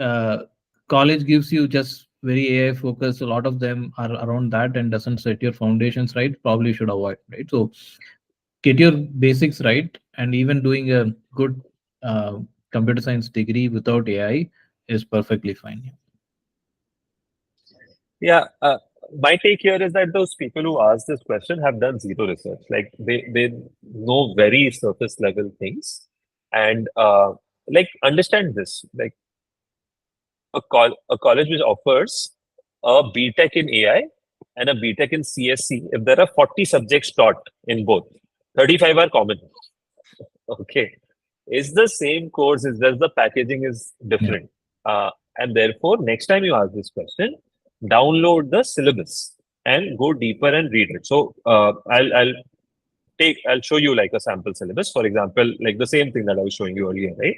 a college gives you just very AI focused, a lot of them are around that and doesn't set your foundations right, probably should avoid, right? So get your basics right, and even doing a good computer science degree without AI is perfectly fine. Yeah, my take here is that those people who ask this question have done zero research. Like they know very surface level things, and like understand this. Like a college which offers a B.tech in AI and a B.tech in CSC, if there are 40 subjects taught in both, 35 are common. Okay, it's the same course. It's just the packaging is different. And therefore, next time you ask this question, download the syllabus and go deeper and read it. So I'll show you like a sample syllabus. For example, like the same thing that I was showing you earlier, right?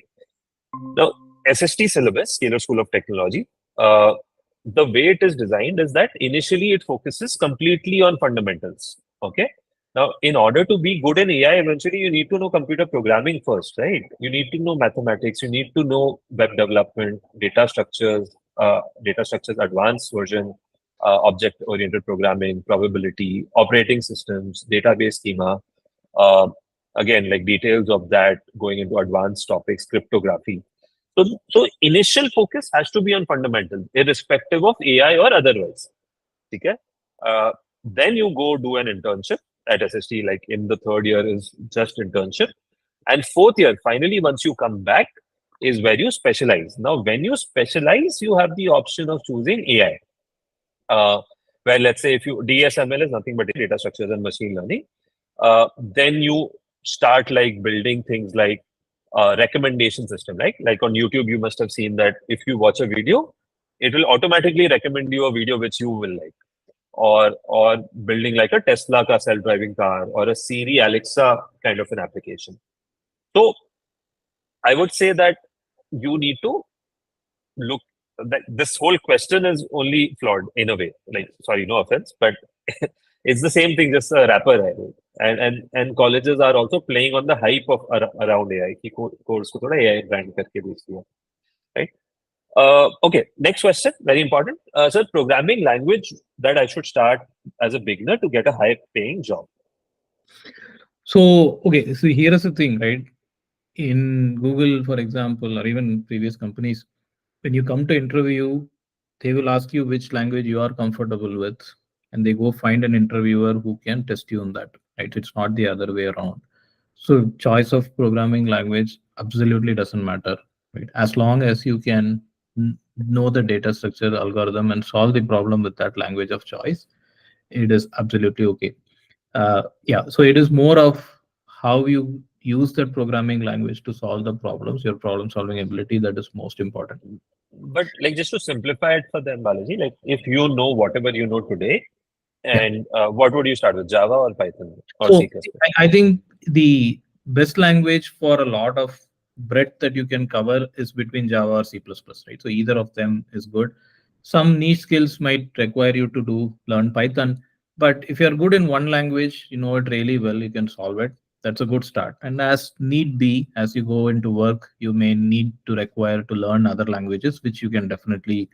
Now, SST syllabus, Scalar School of Technology, the way it is designed is that initially it focuses completely on fundamentals. Okay. Now, in order to be good in AI, eventually you need to know computer programming first, right? You need to know mathematics. You need to know web development, data structures, advanced version, object-oriented programming, probability, operating systems, database schema. Uh, Again, like details of that going into advanced topics, cryptography. So initial focus has to be on fundamentals, irrespective of AI or otherwise. Okay? Uh, then you go do an internship at SST, like in the third year is just internship. And fourth year, finally, once you come back, is where you specialize. Now, when you specialize, you have the option of choosing AI. Where let's say if you DSML is nothing but data structures and machine learning, then you start like building things like recommendation system, right? Like on YouTube, you must have seen that if you watch a video, it will automatically recommend you a video which you will like, or building like a Tesla ka self-driving car or a Siri Alexa kind of an application. So I would say that you need to look that this whole question is only flawed in a way. Like, sorry, no offense, but it's the same thing, just a wrapper. Right? And colleges are also playing on the hype of around AI. कि course को थोड़ा AI brand करके बेच दिया, right? Okay, next question, very important. Sir, programming language that I should start as a beginner to get a high paying job. So, okay, so here is the thing, right? In Google, for example, or even previous companies, when you come to interview, they will ask you which language you are comfortable with, and they go find an interviewer who can test you on that, right? It's not the other way around. So choice of programming language absolutely doesn't matter, right? As long as you can know the data structure algorithm and solve the problem with that language of choice, it is absolutely okay. Yeah, so it is more of how you use that programming language to solve the problems, your problem solving ability, that is most important. But like just to simplify it for them, Balaji, like if you know whatever you know today, Yeah. and what would you start with, Java or Python or So C++? I think the best language for a lot of breadth that you can cover is between Java or C++, right? So either of them is good. Some niche skills might require you to learn Python, but if you're good in one language, you know it really well, you can solve it. That's a good start. And as need be, as you go into work, you may need to require to learn other languages, which you can definitely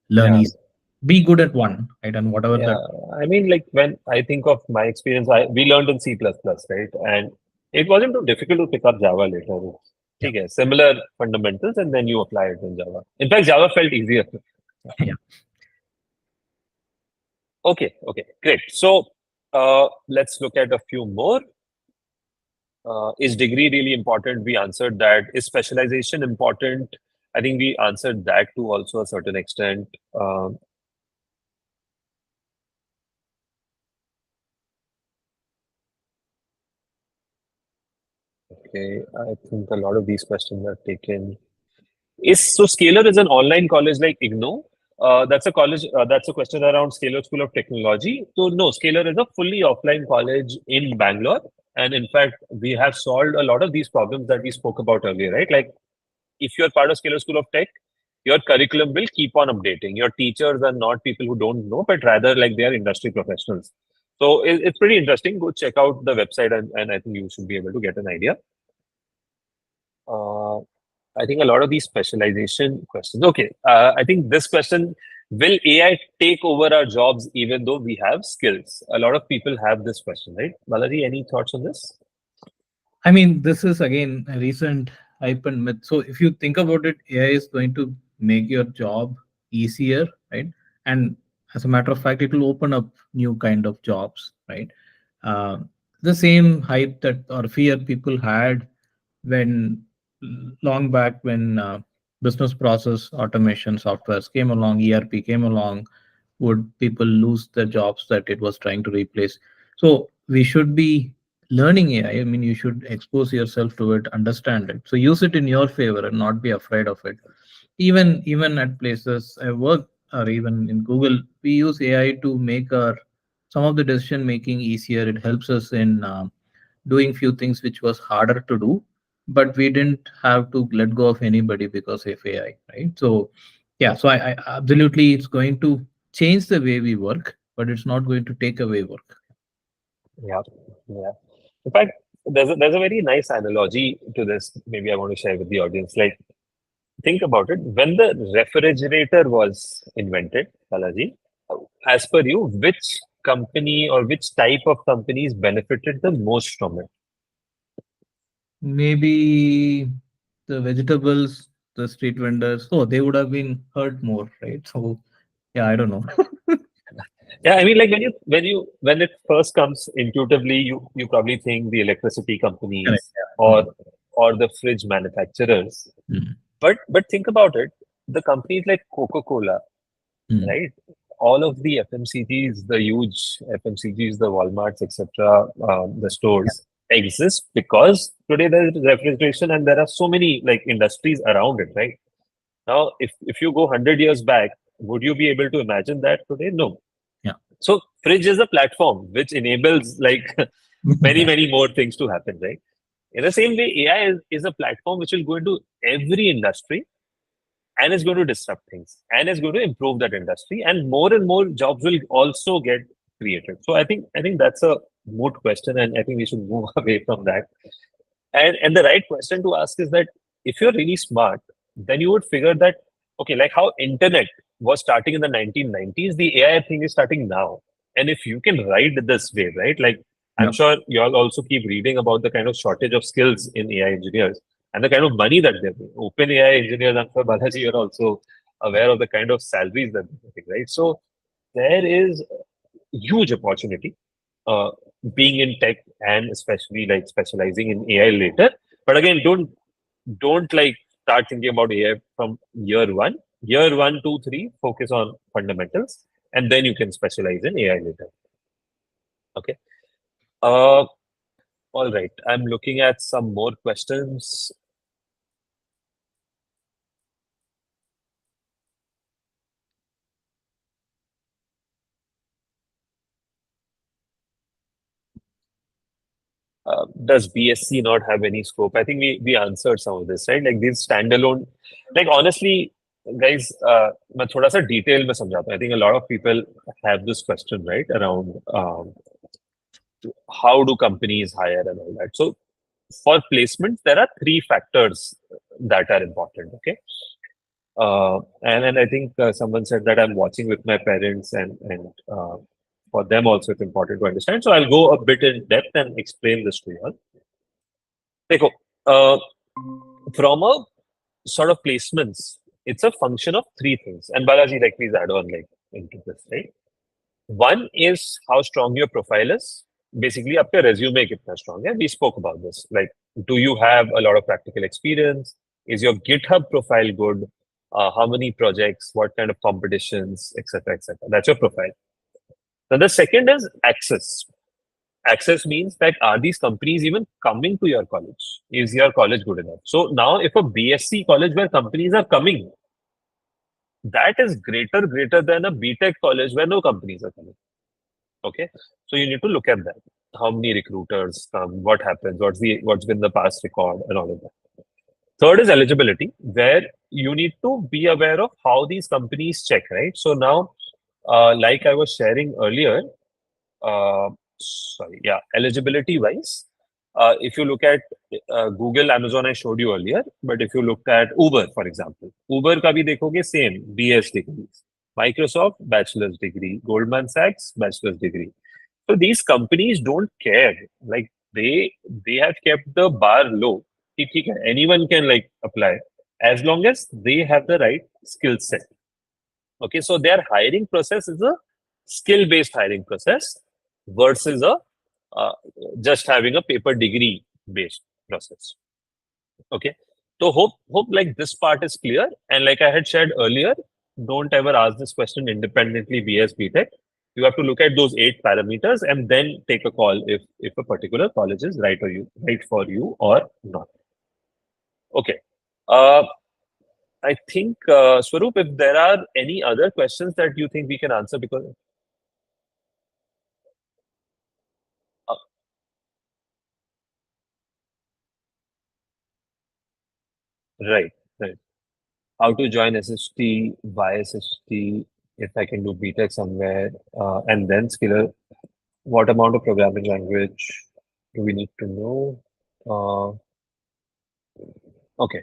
learn Yeah. easily. Be good at one, right? And whatever Yeah, that. I mean, like when I think of my experience, we learned in C++, right? And it wasn't too difficult to pick up Java later. Yeah. Okay, similar fundamentals, and then you apply it in Java. In fact, Java felt easier. Yeah. Okay, great. So let's look at a few more. Is degree really important? We answered that. Is specialization important? I think we answered that to also a certain extent. Okay, I think a lot of these questions are taken. So Scalar is an online college like IGNO? That's a college. That's a question around Scalar School of Technology. So no, Scalar is a fully offline college in Bangalore, and in fact, we have solved a lot of these problems that we spoke about earlier, right? Like if you're part of Scalar School of Tech, your curriculum will keep on updating. Your teachers are not people who don't know, but rather like they are industry professionals. So it's pretty interesting. Go check out the website, and I think you should be able to get an idea. I think a lot of these specialization questions. Okay, I think this question, will AI take over our jobs even though we have skills? A lot of people have this question, right? Balaji, any thoughts on this? I mean, this is again a recent hype and myth. So if you think about it, AI is going to make your job easier, right? And as a matter of fact, it will open up new kind of jobs, right? Uh, the same hype that or fear people had when long back when business process automation softwares came along, ERP came along, would people lose their jobs that it was trying to replace? So we should be learning AI. I mean, you should expose yourself to it, understand it. So use it in your favor and not be afraid of it. Even at places I work or even in Google, we use AI to make our some of the decision making easier. It helps us in doing few things which was harder to do, but we didn't have to let go of anybody because of AI, right? So yeah, so I absolutely it's going to change the way we work, but it's not going to take away work. Yeah, yeah. In fact, there's a very nice analogy to this. Maybe I want to share with the audience. Like, think about it. When the refrigerator was invented, Balaji, as per you, which company or which type of companies benefited the most from it? Maybe the vegetables, the street vendors. Oh, they would have been hurt more, right? So yeah, I don't know. Yeah, I mean, like when it first comes intuitively, you probably think the electricity Correct. companies Yeah. or the fridge manufacturers. Mm. But think about it, the companies like Coca-Cola, Mm. right? All of the FMCGs, the huge FMCGs, the Walmarts, etc., the stores exist because today there's refrigeration and there are so many like industries around it, right? Now, if you go 100 years back, would you be able to imagine that today? No. Yeah. So fridge is a platform which enables like many more things to happen, right? In the same way, AI is a platform which will go into every industry and is going to disrupt things and is going to improve that industry, and more jobs will also get created. So I think that's a moot question, and I think we should move away from that. And the right question to ask is that if you're really smart, then you would figure that okay, like how internet was starting in the 1990s, the AI thing is starting now. And if you can ride this wave, right? Like I'm Yeah. sure you all also keep reading about the kind of shortage of skills in AI engineers and the kind of money that they're paying. Open AI engineers, I'm sure Balaji, you're also aware of the kind of salaries that they're getting, right? So there is huge opportunity uh, being in tech and especially like specializing in AI later. But again, don't like start thinking about AI from year one. Year one, two, three, focus on fundamentals, and then you can specialize in AI later. Okay. Uh, all right. I'm looking at some more questions. Does BSc not have any scope? I think we answered some of this, right? Like these standalone, like honestly, guys, मैं थोड़ा सा detail में समझाता हूँ. I think a lot of people have this question, right, around how do companies hire and all that. So for placements, there are three factors that are important. Okay, and I think someone said that I'm watching with my parents, and for them also it's important to understand. So I'll go a bit in depth and explain this to you all. देखो, from a sort of placements, it's a function of three things. And Balaji, like, please add on like into this, right? One is how strong your profile is. Basically, आपका resume कितना strong है. We spoke about this. Like, do you have a lot of practical experience? Is your GitHub profile good? How many projects? What kind of competitions, etc., etc. That's your profile. Then the second is access. Access means that are these companies even coming to your college? Is your college good enough? So now, if a BSc college where companies are coming, that is greater than a B.tech college where no companies are coming. Okay, so you need to look at that. How many recruiters come? What happens? What's been the past record and all of that. Third is eligibility, where you need to be aware of how these companies check, right? So now, like I was sharing earlier, eligibility wise, if you look at Google, Amazon, I showed you earlier, but if you look at Uber, for example, Uber ka bhi dekhoge same BS degrees. Microsoft, bachelor's degree. Goldman Sachs, bachelor's degree. So these companies don't care. Like they have kept the bar low. कि ठीक है, anyone can like apply as long as they have the right skill set. Okay, so their hiring process is a skill-based hiring process versus a uh, just having a paper degree-based process. Okay, so hope like this part is clear. And like I had shared earlier, don't ever ask this question independently BS BTech. You have to look at those 8 parameters and then take a call if a particular college is right for you or not. Okay. Uh, I think, Swaroop, if there are any other questions that you think we can answer, because uh, right, right. How to join SST, why SST, if I can do BTech somewhere, and then Skiller, what amount of programming language do we need to know? Okay.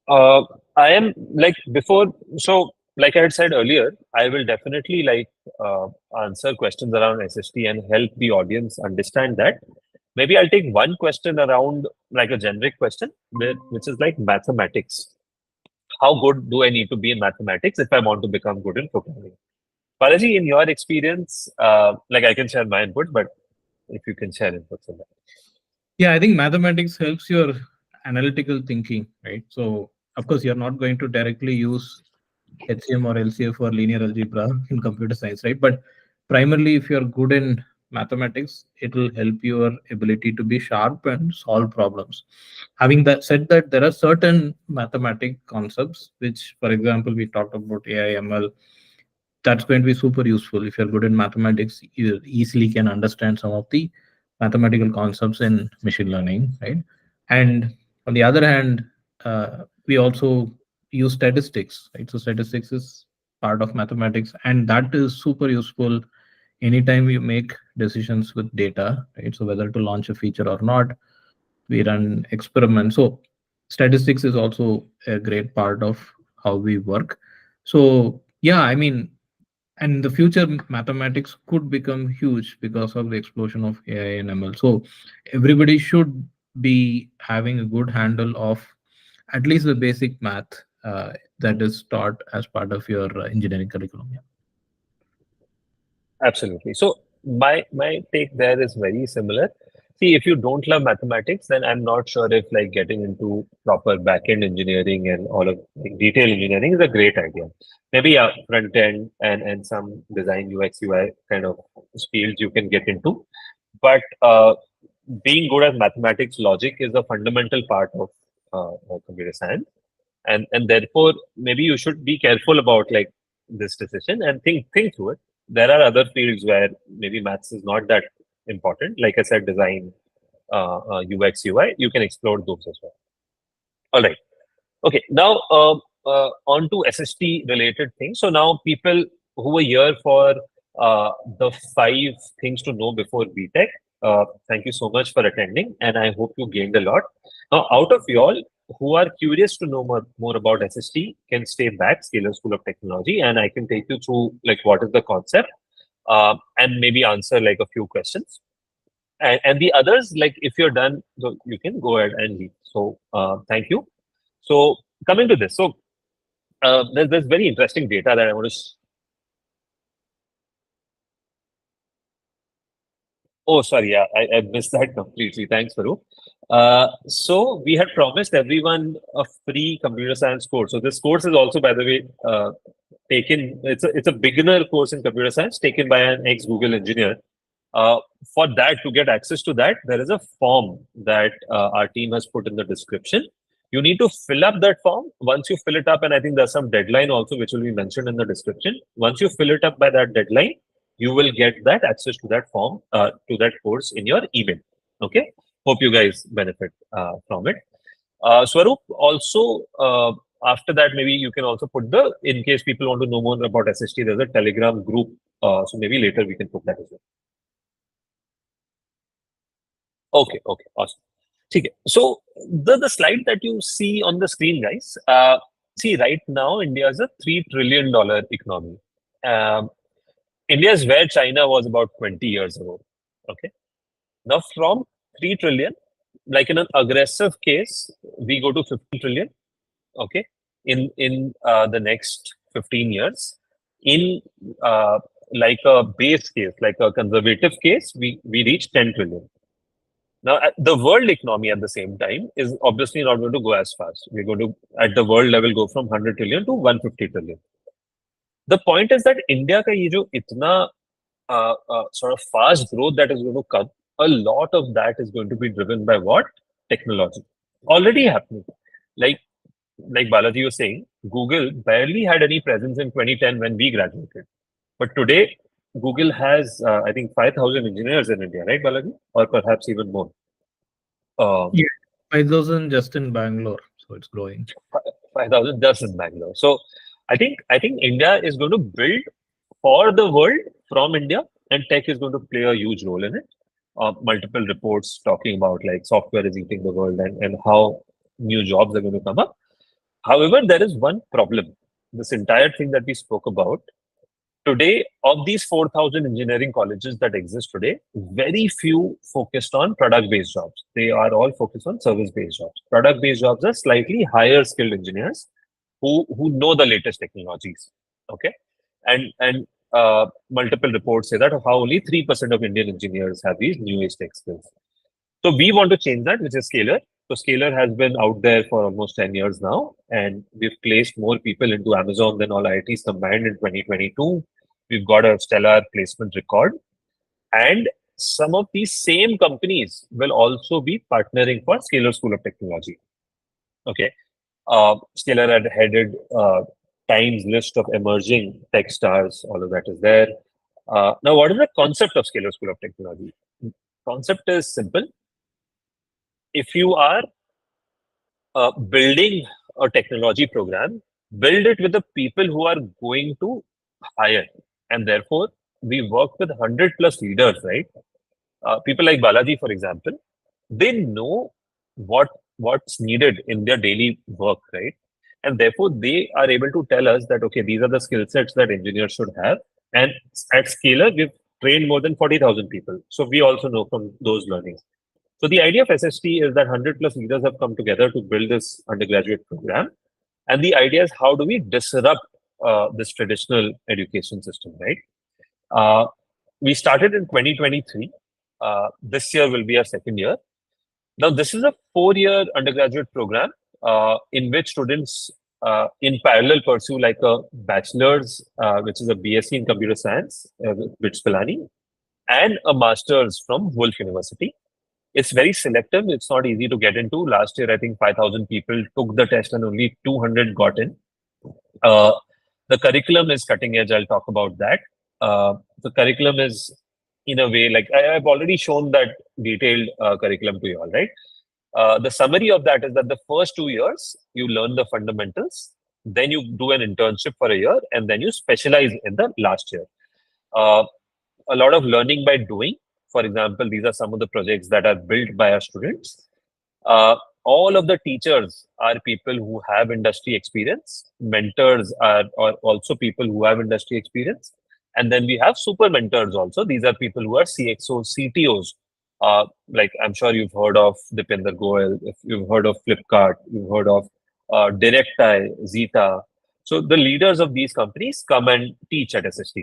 Uh, I am like before, so like I had said earlier, I will definitely like answer questions around SST and help the audience understand that. Maybe I'll take one question around like a generic question, which is like mathematics. How good do I need to be in mathematics if I want to become good in programming? Balaji, in your experience, like I can share my input, but if you can share inputs on that. Yeah, I think mathematics helps your analytical thinking, right? So, of course, you're not going to directly use HCM or LCF for linear algebra in computer science, right? But primarily, if you're good in mathematics, it will help your ability to be sharp and solve problems. Having that said, that there are certain mathematic concepts, which, for example, we talked about AI, ML, that's going to be super useful. If you're good in mathematics, you easily can understand some of the mathematical concepts in machine learning, right? And on the other hand, we also use statistics, right? So statistics is part of mathematics, and that is super useful anytime you make decisions with data, right? So whether to launch a feature or not, we run experiments. So statistics is also a great part of how we work. So yeah, I mean, and in the future, mathematics could become huge because of the explosion of AI and ML. So everybody should be having a good handle of at least the basic math that is taught as part of your engineering curriculum. Yeah. Absolutely. So my take there is very similar. See, if you don't love mathematics, then I'm not sure if like getting into proper back-end engineering and all of like, detail engineering is a great idea. Maybe a front end and some design UX UI kind of fields you can get into. But being good at mathematics logic is a fundamental part of computer science, and therefore maybe you should be careful about like this decision and think through it. There are other fields where maybe maths is not that important. Like I said, design, UX, UI, you can explore those as well. All right. Okay. Now on to SST related things. So now people who were here for the 5 things to know before B.tech, thank you so much for attending, and I hope you gained a lot. Now, out of you all who are curious to know more about SST, can stay back, Scalar School of Technology, and I can take you through like what is the concept, and maybe answer like a few questions. And the others, like if you're done, so you can go ahead and leave. So thank you. So coming to this, so there's very interesting data that I want to. Oh, sorry, yeah, I missed that completely. Thanks, Farouk. So we had promised everyone a free computer science course. So this course is also, by the way, taken. It's a beginner course in computer science taken by an ex-Google engineer. Uh, for that, to get access to that, there is a form that our team has put in the description. You need to fill up that form. Once you fill it up, and I think there's some deadline also which will be mentioned in the description. Once you fill it up by that deadline, you will get that access to that form, to that course in your email. Okay. Hope you guys benefit from it. Swaroop, also after that, maybe you can also put in case people want to know more about SST, there's a Telegram group. So maybe later we can put that as well. Okay, awesome. Okay, so the slide that you see on the screen, guys, see right now India is a $3 trillion economy. India is where China was about 20 years ago. Okay, now from 3 trillion, like in an aggressive case, we go to 15 trillion. Okay, in the next 15 years. In like a base case, like a conservative case, we reach 10 trillion. Now, the world economy at the same time is obviously not going to go as fast. We're going to, at the world level, go from 100 trillion to 150 trillion. The point is that India ka ye jo itna sort of fast growth that is going to come, a lot of that is going to be driven by what? Technology. Already happening. Like Balaji was saying, Google barely had any presence in 2010 when we graduated. But today, Google has, I think, 5,000 engineers in India, right, Balaji? Or perhaps even more. Yeah, 5,000 just in Bangalore, so it's growing. 5,000 just in Bangalore. So I think India is going to build for the world from India, and tech is going to play a huge role in it. Multiple reports talking about like software is eating the world and how new jobs are going to come up. However, there is one problem. This entire thing that we spoke about Today, of these 4,000 engineering colleges that exist today, very few focused on product-based jobs. They are all focused on service-based jobs. Product-based jobs are slightly higher skilled engineers who know the latest technologies. Okay, and multiple reports say that how only 3% of Indian engineers have these new age tech skills. So we want to change that, which is Scalar. So Scalar has been out there for almost 10 years now, and we've placed more people into Amazon than all IITs combined in 2022. We've got a stellar placement record. And some of these same companies will also be partnering for Scalar School of Technology. Okay. Scalar had headed Times list of emerging tech stars. All of that is there. Now, what is the concept of Scalar School of Technology? Concept is simple. If you are building a technology program, build it with the people who are going to hire. And therefore, we work with 100 plus leaders, right? People like Balaji, for example, they know what's needed in their daily work, right? And therefore, they are able to tell us that, okay, these are the skill sets that engineers should have. And at Scalar, we've trained more than 40,000 people. So we also know from those learnings. So the idea of SST is that 100 plus leaders have come together to build this undergraduate program. And the idea is how do we disrupt this traditional education system, right? We started in 2023. This year will be our second year. Now, this is a 4-year undergraduate program in which students in parallel pursue like a bachelor's, which is a BSc in computer science, with Pilani, and a master's from Wolf University. It's very selective. It's not easy to get into. Last year, I think 5,000 people took the test and only 200 got in. The curriculum is cutting edge. I'll talk about that. The curriculum is, in a way, like I've already shown that detailed curriculum to you all, right? The summary of that is that the first 2 years, you learn the fundamentals, then you do an internship for a year, and then you specialize in the last year. A lot of learning by doing. For example, these are some of the projects that are built by our students. All of the teachers are people who have industry experience. Mentors are also people who have industry experience. And then we have super mentors also. These are people who are CXOs, CTOs. Like I'm sure you've heard of Dipinder Goyal, if you've heard of Flipkart, you've heard of DirectEye, Zeta. So the leaders of these companies come and teach at SST.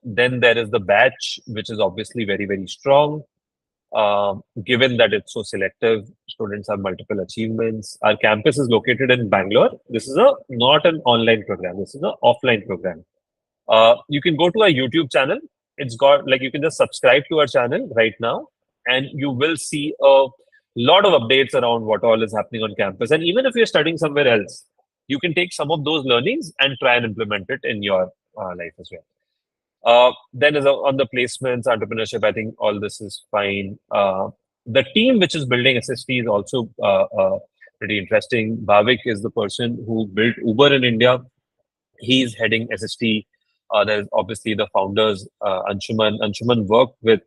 Then there is the batch, which is obviously very, very strong. Given that it's so selective, students have multiple achievements. Our campus is located in Bangalore. This is not an online program. This is an offline program. You can go to our YouTube channel. It's got you can just subscribe to our channel right now, and you will see a lot of updates around what all is happening on campus. And even if you're studying somewhere else, you can take some of those learnings and try and implement it in your life as well. Then is on the placements, entrepreneurship, I think all this is fine. The team which is building SST is also pretty interesting. Bhavik is the person who built Uber in India. He's heading SST. There's obviously the founders, Anshuman. Anshuman worked with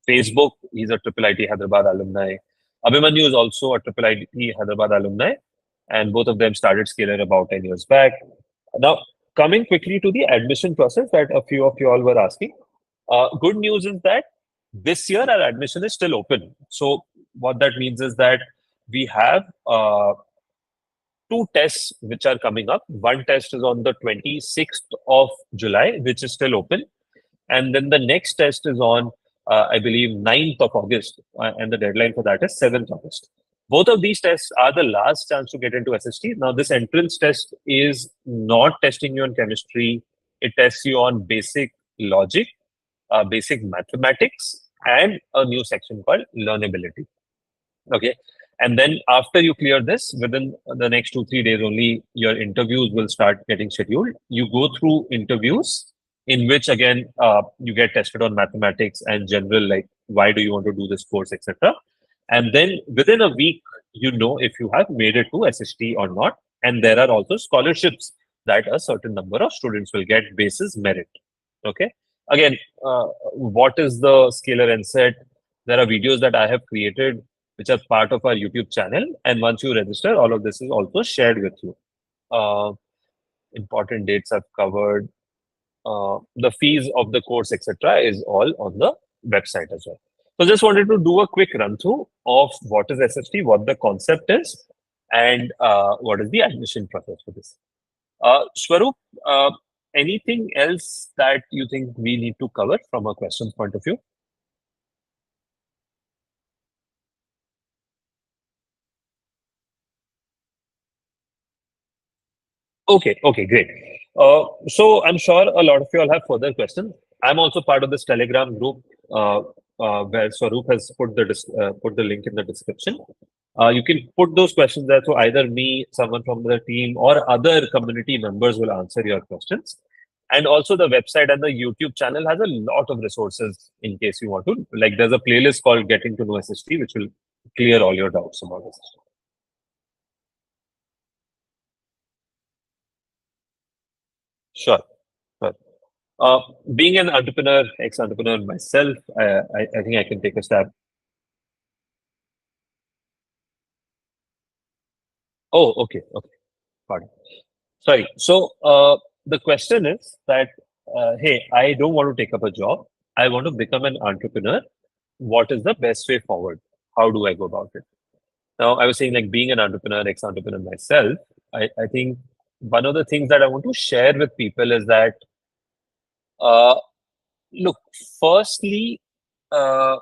Facebook. He's a IIIT Hyderabad alumni. Abhimanyu is also a IIIT Hyderabad alumni. And both of them started Scalar about 10 years back. Now, coming quickly to the admission process that a few of you all were asking. Good news is that this year our admission is still open. So what that means is that we have 2 tests which are coming up. One test is on the 26th of July, which is still open. And then the next test is on, I believe, 9th of August. And the deadline for that is 7th August. Both of these tests are the last chance to get into SST. Now, this entrance test is not testing you on chemistry. It tests you on basic logic, basic mathematics, and a new section called learnability. Okay. And then after you clear this, within the next 2-3 days only, your interviews will start getting scheduled. You go through interviews in which, again, you get tested on mathematics and general, like, why do you want to do this course, etc. And then within a week, you know if you have made it to SST or not. And there are also scholarships that a certain number of students will get basis merit. Okay. Again, what is the Scalar NSET? There are videos that I have created which are part of our YouTube channel. And once you register, all of this is also shared with you. important dates I've covered, the fees of the course, etc., is all on the website as well. So just wanted to do a quick run through of what is SST, what the concept is, and what is the admission process for this. Swaroop, anything else that you think we need to cover from a questions point of view? Okay, great. So I'm sure a lot of you all have further questions. I'm also part of this Telegram group where Swaroop has put the link in the description. You can put those questions there, so either me, someone from the team, or other community members will answer your questions. And also the website and the YouTube channel has a lot of resources in case you want to. Like there's a playlist called Getting to Know SST, which will clear all your doubts about this. Sure. Sure. Being an entrepreneur, ex-entrepreneur myself, I think I can take a stab. Oh, okay. Pardon. Sorry. So the question is that, hey, I don't want to take up a job. I want to become an entrepreneur. What is the best way forward? How do I go about it? Now, I was saying like being an entrepreneur, ex-entrepreneur myself, I think one of the things that I want to share with people is that, uh, look, firstly, uh,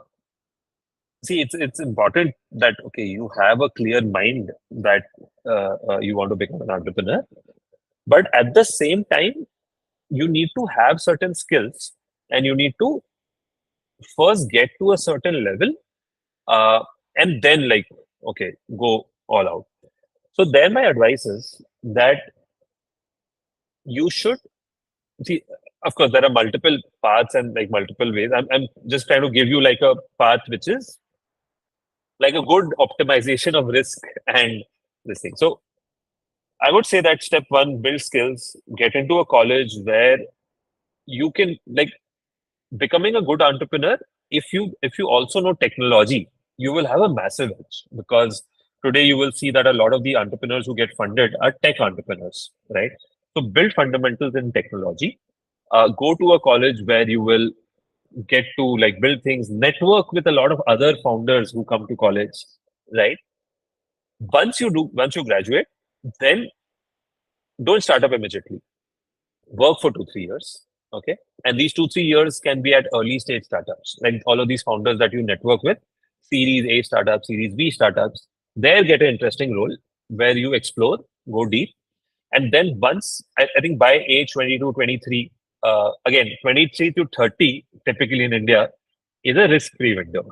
see, it's important that, okay, you have a clear mind that you want to become an entrepreneur. But at the same time, you need to have certain skills and you need to first get to a certain level uh, and then like, okay, go all out. So then my advice is that you should see, of course, there are multiple paths and like multiple ways. I'm just trying to give you like a path which is like a good optimization of risk and this thing. So I would say that step one, build skills, get into a college where you can like becoming a good entrepreneur. If you also know technology, you will have a massive edge because today you will see that a lot of the entrepreneurs who get funded are tech entrepreneurs, right? So build fundamentals in technology. Go to a college where you will get to like build things, network with a lot of other founders who come to college, right? Once you graduate, then don't start up immediately. Work for 2-3 years, okay? And these 2-3 years can be at early stage startups, like all of these founders that you network with, Series A startups, Series B startups. There get an interesting role where you explore, go deep, and then once I think by age 22, 23, again 23 to 30, typically in India, is a risk-free window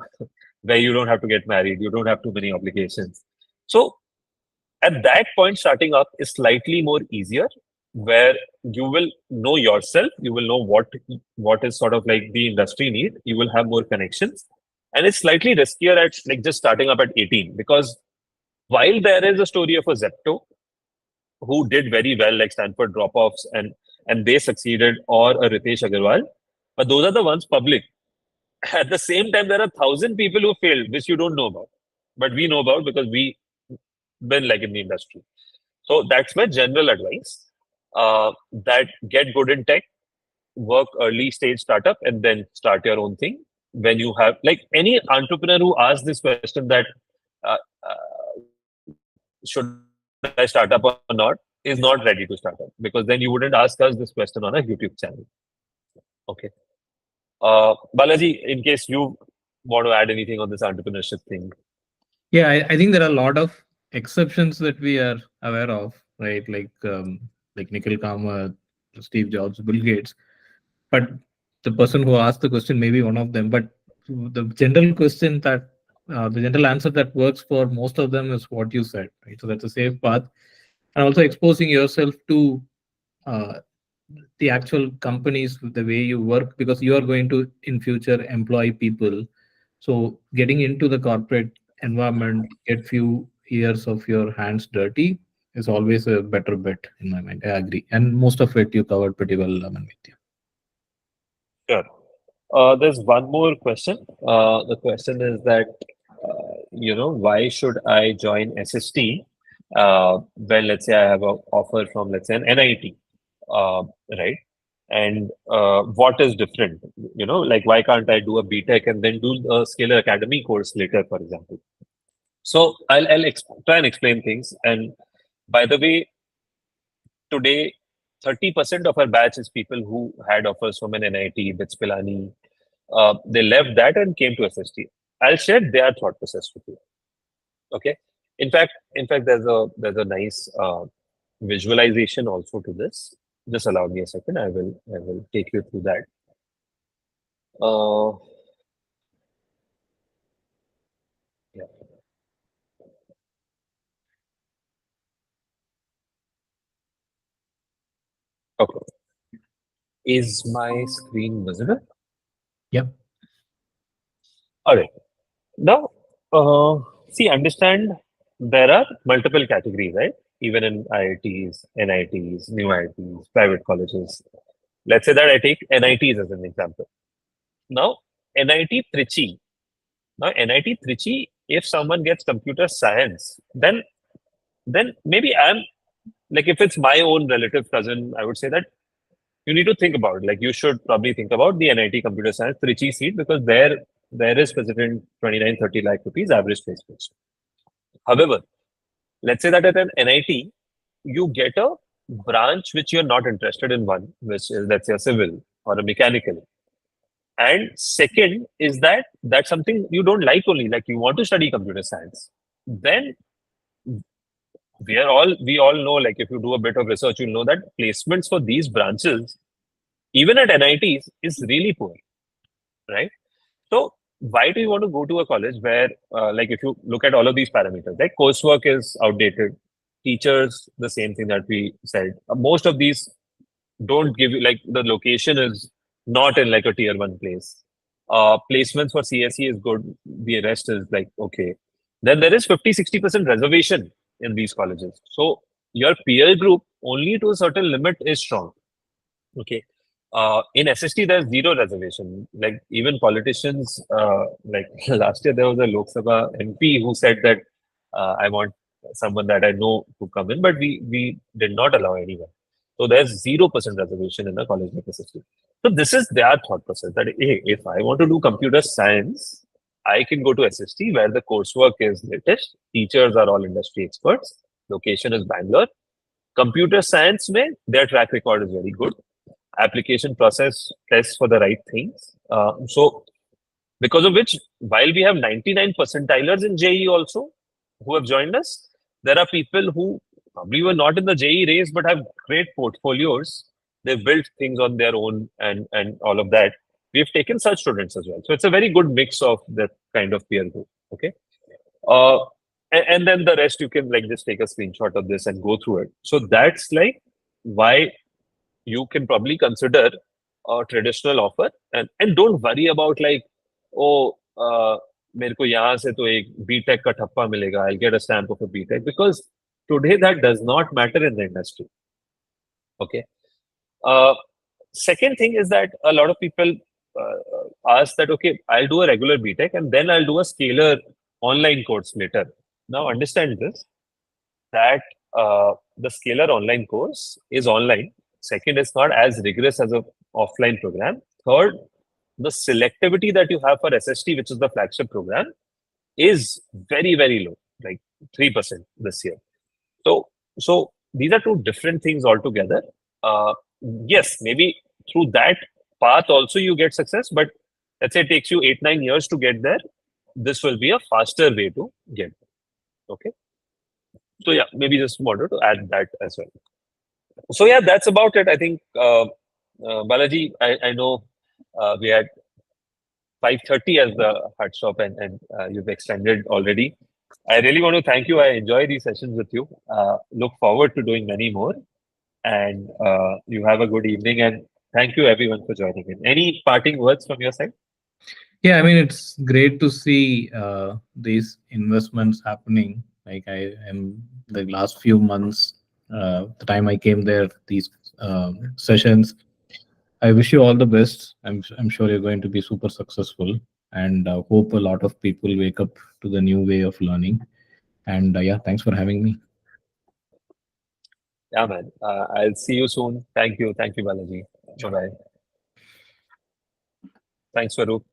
where you don't have to get married, you don't have too many obligations. So at that point, starting up is slightly more easier, where you will know yourself, you will know what is sort of like the industry need, you will have more connections, and it's slightly riskier at like just starting up at 18, because while there is a story of a Zepto who did very well, like Stanford drop-offs, and they succeeded, or a Ritesh Agarwal, but those are the ones public. At the same time, there are 1,000 people who failed, which you don't know about, but we know about because we been like in the industry. So that's my general advice. That get good in tech, work early stage startup, and then start your own thing. When you have like any entrepreneur who asks this question that should I start up or not, is not ready to start up, because then you wouldn't ask us this question on a YouTube channel. Okay. Balaji, in case you want to add anything on this entrepreneurship thing. Yeah, I think there are a lot of exceptions that we are aware of, right? Like Nikhil Kamath, Steve Jobs, Bill Gates. But the person who asked the question may be one of them. But the general question that the general answer that works for most of them is what you said, right? So that's a safe path, and also exposing yourself to uh, the actual companies, the way you work, because you are going to in future employ people. So getting into the corporate environment, get few years of your hands dirty is always a better bet in my mind. I agree, and most of it you covered pretty well, Manmeet. Sure. There's one more question. The question is that, why should I join SST? Well, let's say I have an offer from, let's say, an NIT. right? And what is different? Like why can't I do a B.tech and then do a Scalar Academy course later, for example? So try and explain things. And by the way, today, 30% of our batch is people who had offers from an NIT, BITS Pilani. They left that and came to SST. I'll share their thought process with you. Okay. In fact, there's a nice visualization also to this. Just allow me a second. I will take you through that. Uh, yeah. Okay. Is my screen visible? Yep. All right. Now, see, understand there are multiple categories, right? Even in IITs, NITs, new IITs, private colleges. Let's say that I take NITs as an example. Now, NIT Trichy. Now, NIT Trichy, if someone gets computer science, then maybe I'm like if it's my own relative cousin, I would say that you need to think about it. Like you should probably think about the NIT Computer Science Trichy seat because there is President 29-30 lakh rupees average placement. However, let's say that at an NIT, you get a branch which you're not interested in one, which is let's say a civil or a mechanical. And second is that that's something you don't like only, like you want to study computer science. Then we all know, like if you do a bit of research, you'll know that placements for these branches, even at NITs, is really poor, right? So why do you want to go to a college where, like, if you look at all of these parameters, like coursework is outdated, teachers, the same thing that we said. Most of these don't give you like the location is not in like a tier one place. Placements for CSE is good. The rest is like okay. Then there is 50-60% reservation in these colleges. So your peer group only to a certain limit is strong. Okay. In SST, there's zero reservation. Like even politicians, like last year there was a Lok Sabha MP who said that I want someone that I know to come in, but we did not allow anyone. So there's 0% reservation in a college like SST. So this is their thought process that hey, if I want to do computer science, I can go to SST where the coursework is latest, teachers are all industry experts, location is Bangalore. Computer science, mein, their track record is very good application process tests for the right things. So because of which, while we have 99 percentilers in JE also who have joined us, there are people who probably were not in the JE race but have great portfolios. They've built things on their own and all of that. We've taken such students as well. So it's a very good mix of that kind of peer group. Okay. Uh, and then the rest you can like just take a screenshot of this and go through it. So that's like why you can probably consider a traditional offer and don't worry about like oh मेरे को यहाँ से तो एक B.tech का ठप्पा मिलेगा I'll get a stamp of a B.tech because today that does not matter in the industry. Okay. uh, Second thing is that a lot of people ask that okay I'll do a regular B.tech and then I'll do a scalar online course later. Now understand this that the Scalar online course is online. Second, it's not as rigorous as a offline program. Third, the selectivity that you have for SST, which is the flagship program, is very, very low, like 3% this year. So these are two different things altogether. Yes, maybe through that path also you get success, but let's say it takes you 8-9 years to get there. This will be a faster way to get there. Okay. So yeah, maybe just wanted to add that as well. So yeah, that's about it. I think Balaji, I know we had 5:30 as the hard stop, and you've extended already. I really want to thank you. I enjoy these sessions with you. Look forward to doing many more. And you have a good evening. And thank you everyone for joining in. Any parting words from your side? Yeah, I mean, it's great to see these investments happening. Like I am the last few months, the time I came there, these sessions. I wish you all the best. I'm sure you're going to be super successful, and hope a lot of people wake up to the new way of learning. And yeah, thanks for having me. Yeah, man. I'll see you soon. Thank you. Thank you, Balaji. Bye-bye. Thanks, Swaroop.